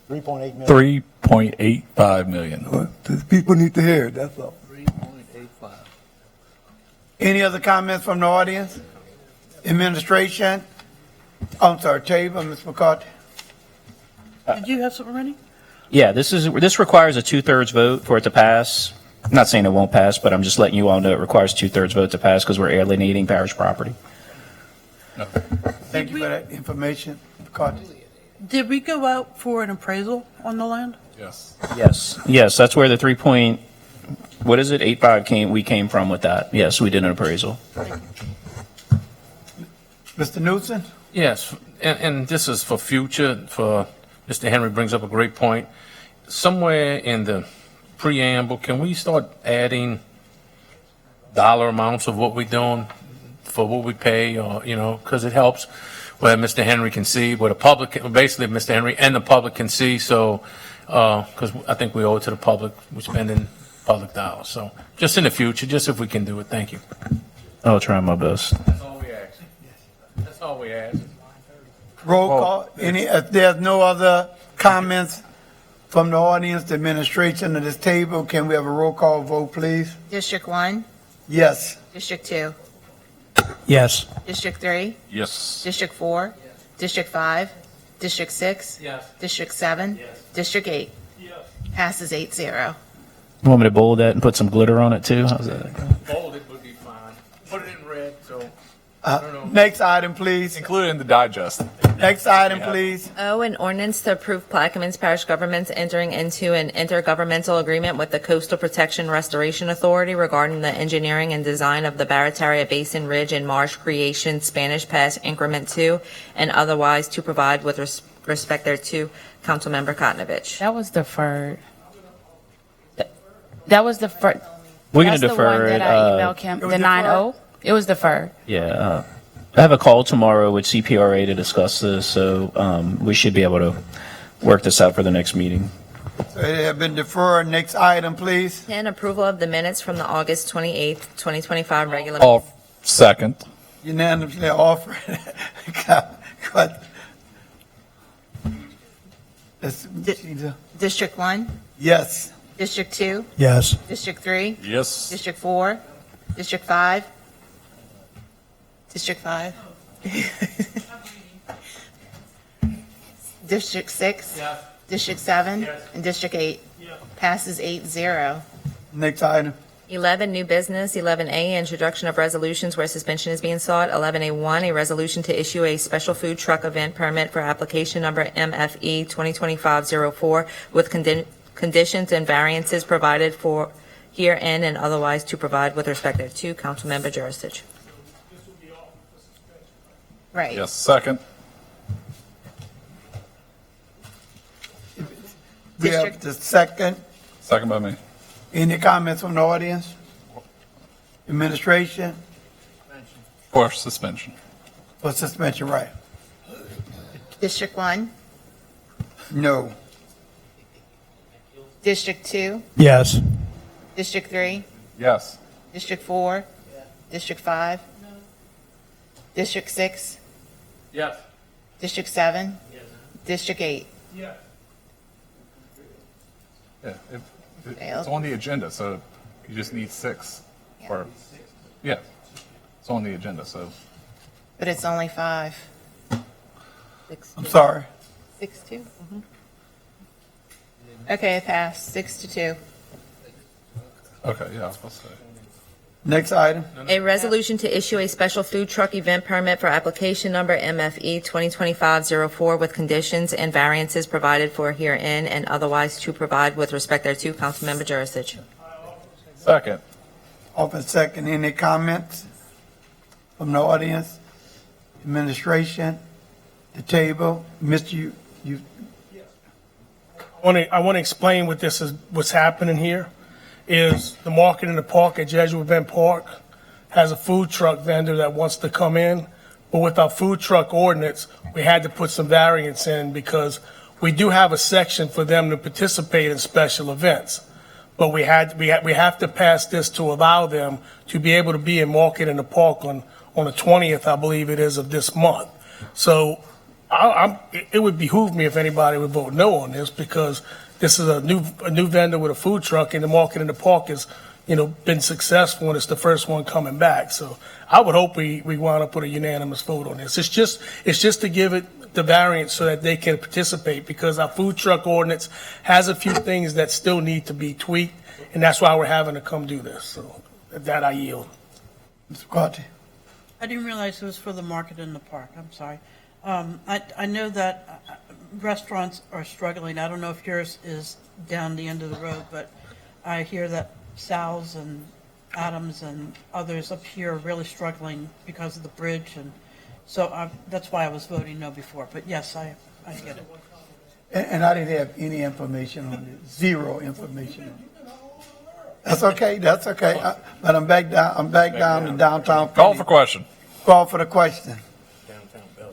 3.8 million. $3.85 million. The people need to hear it, that's all. 3.85. Any other comments from the audience? Administration? I'm sorry, table, Ms. McCarthy. Did you have something ready? Yeah, this requires a 2/3 vote for it to pass. I'm not saying it won't pass, but I'm just letting you all know it requires 2/3 vote to pass because we're alienating parish property. Thank you for that information, McCarthy. Did we go out for an appraisal on the land? Yes. Yes, that's where the 85 we came from with that. Yes, we did an appraisal. Mr. Newsom? Yes, and this is for future, Mr. Henry brings up a great point. Somewhere in the preamble, can we start adding dollar amounts of what we're doing for what we pay, or, because it helps where Mr. Henry can see, where the public, basically Mr. Henry and the public can see, so, because I think we owe it to the public, we're spending public dollars. So just in the future, just if we can do it, thank you. I'll try my best. That's all we ask. That's all we ask. Roll call. If there's no other comments from the audience, the administration of this table, can we have a roll call vote, please? District 1? Yes. District 2? Yes. District 3? Yes. District 4? District 5? District 6? Yes. District 7? District 8? Passes 8-0. You want me to bold that and put some glitter on it too? How's that? Bold it would be fine. Put it in red, so. Next item, please. Include it in the digest. Next item, please. An ordinance to approve Plaquemines Parish Government entering into an intergovernmental agreement with the Coastal Protection Restoration Authority regarding the engineering and design of the Barataria Basin Ridge and Marsh Creation Spanish Pass Increment 2, and otherwise to provide with respect thereto. Councilmember Kotnovich. That was deferred. That was deferred. We're going to That's the one defer it. that I emailed Kim, the 9-0. It was deferred. Yeah, I have a call tomorrow with CPRA to discuss this, so we should be able to work this out for the next meeting. So it has been deferred. Next item, please. 10, approval of the minutes from the August 28th, 2025 regular. All second. Unanimously offered. District 1? Yes. District 2? Yes. District 3? Yes. District 4? District 5? District 5? District 6? District 7? And District 8? Passes 8-0. Next item. 11, new business. 11A, introduction of resolutions where suspension is being sought. 11A1, a resolution to issue a special food truck event permit for application number MFE 2025-04 with conditions and variances provided for herein and otherwise to provide with respect thereto. Councilmember Juristich. Right. Yes. Second. We have the second. Second by me. Any comments from the audience? Administration? For suspension. For suspension, right. District 1? No. District 2? Yes. District 3? Yes. District 4? District 5? District 6? Yes. District 7? District 8? Yeah, Failed. it's on the agenda, so you just need 6. Or, yeah, it's on the agenda, so. But it's only 5. I'm sorry. 6-2? Okay, it passed 6-2. Okay, yeah, I was supposed to say. Next item. A resolution to issue a special food truck event permit for application number MFE 2025-04 with conditions and variances provided for herein and otherwise to provide with respect thereto. Councilmember Jurisic. Second. Open second. Any comments from the audience? Administration? The table? Mr. You I want to explain what this is, what's happening here, is the Market in the Park at Jesuit Bend Park has a food truck vendor that wants to come in, but with our food truck ordinance, we had to put some variance in because we do have a section for them to participate in special events. But we have to pass this to allow them to be able to be in Market in the Park on the 20th, I believe it is, of this month. So it would behoove me if anybody would vote no on this, because this is a new vendor with a food truck, and the Market in the Park has, been successful, and it's the first one coming back. So I would hope we wind up with a unanimous vote on this. It's just to give it the variance so that they can participate, because our food truck ordinance has a few things that still need to be tweaked, and that's why we're having to come do this. So at that I yield. Mr. Quatty. I didn't realize it was for the Market in the Park. I'm sorry. I know that restaurants are struggling. I don't know if yours is down the end of the road, but I hear that Sal's and Adams and others up here are really struggling because of the bridge, and so that's why I was voting no before. But yes, I get it. And I didn't have any information on it. Zero information on it. That's okay. That's okay. But I'm back down in downtown. Call for question. Call for the question.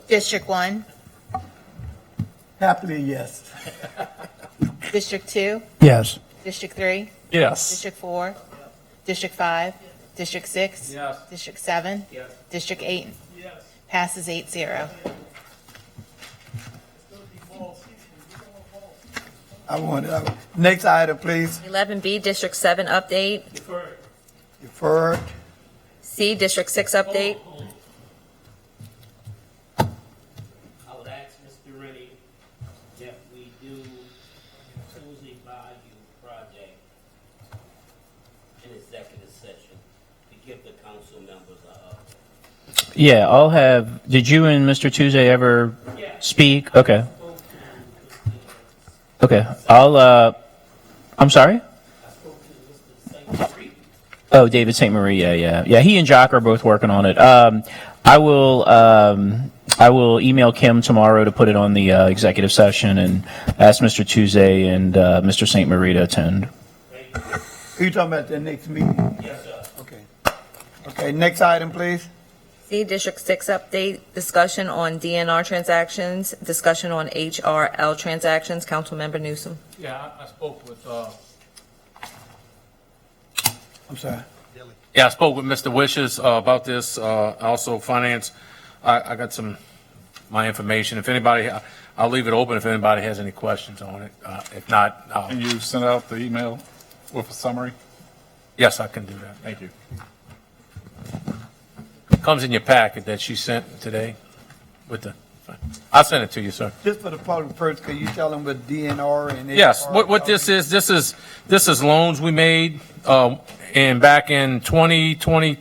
District 1, Happily, yes. District 2, Yes. District 3, Yes. District 4, District 5, District 6, Yes. District 7, Yes. District 8. Passes 8-0. Next item, please. 11B, District 7 update. Deferred. C, District 6 update. I would ask Mr. Rennie that we do Tuesday Bayou project in executive session to give the council members a Yeah, I'll have, did you and Mr. Tuesday ever speak? Okay. Okay, I'm sorry? Oh, David St. Marie, yeah. He and Jock are both working on it. I will email Kim tomorrow to put it on the executive session and ask Mr. Tuesday and Mr. St. Marie to attend. Are you talking about the next meeting? Yes, sir. Okay, next item, please. C, District 6 update, discussion on DNR transactions, discussion on HRL transactions. Councilmember Newsom. Yeah, I spoke with, I'm sorry. I spoke with Mr. Wishes about this, also finance. I got my information. If anybody, I'll leave it open if anybody has any questions on it. If not, Can you send out the email with a summary? Yes, I can do that. Thank you. Comes in your packet that she sent today with I'll send it to you, sir. Just for the public first, could you tell them what DNR and Yes, HR what this is loans we made, and back in 2020,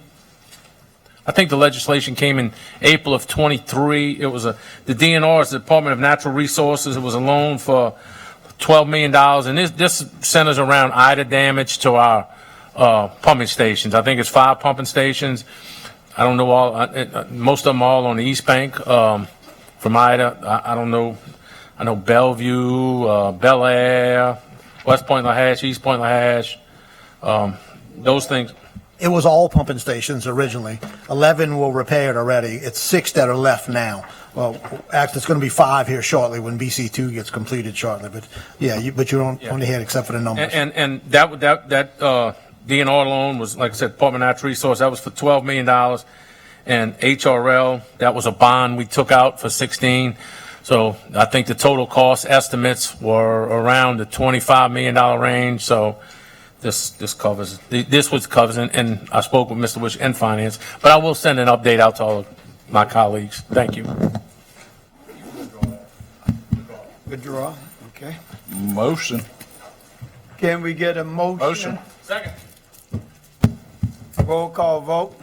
I think the legislation came in April of 23. It was the DNR is the Department of Natural Resources. It was a loan for $12 million, and this centers around Ida damage to our pumping stations. I think it's 5 pumping stations. I don't know most of them all on the East Bank from Ida. I don't know. I know Bellevue, Bel Air, West Point Lahash, East Point Lahash, those things. It was all pumping stations originally. 11 were repaired already. It's 6 that are left now. Well, actually, it's going to be 5 here shortly when BC2 gets completed shortly. But yeah, you don't only hit except for the numbers. And that DNR loan was, like I said, Department of Natural Resources. That was for $12 million. And HRL, that was a bond we took out for 16. So I think the total cost estimates were around the $25 million range. So this covers, and I spoke with Mr. Wish and Finance, but I will send an update out to all of my colleagues. Thank you. Withdraw, okay. Motion. Can we get a motion? Second. Roll call vote?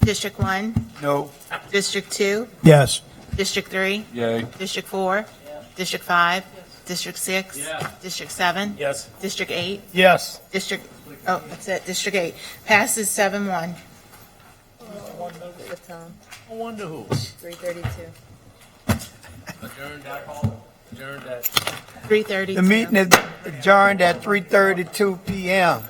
District 1, No. District 2, Yes. District 3, Yay. District 4, District 5, District 6, District 7, Yes. District 8, Yes. District, oh, that's it, District 8. Passes 7-1. I wonder who. 3:32. Adjourned that call. Adjourned that. 3:32. The meeting is adjourned at 3:32 PM.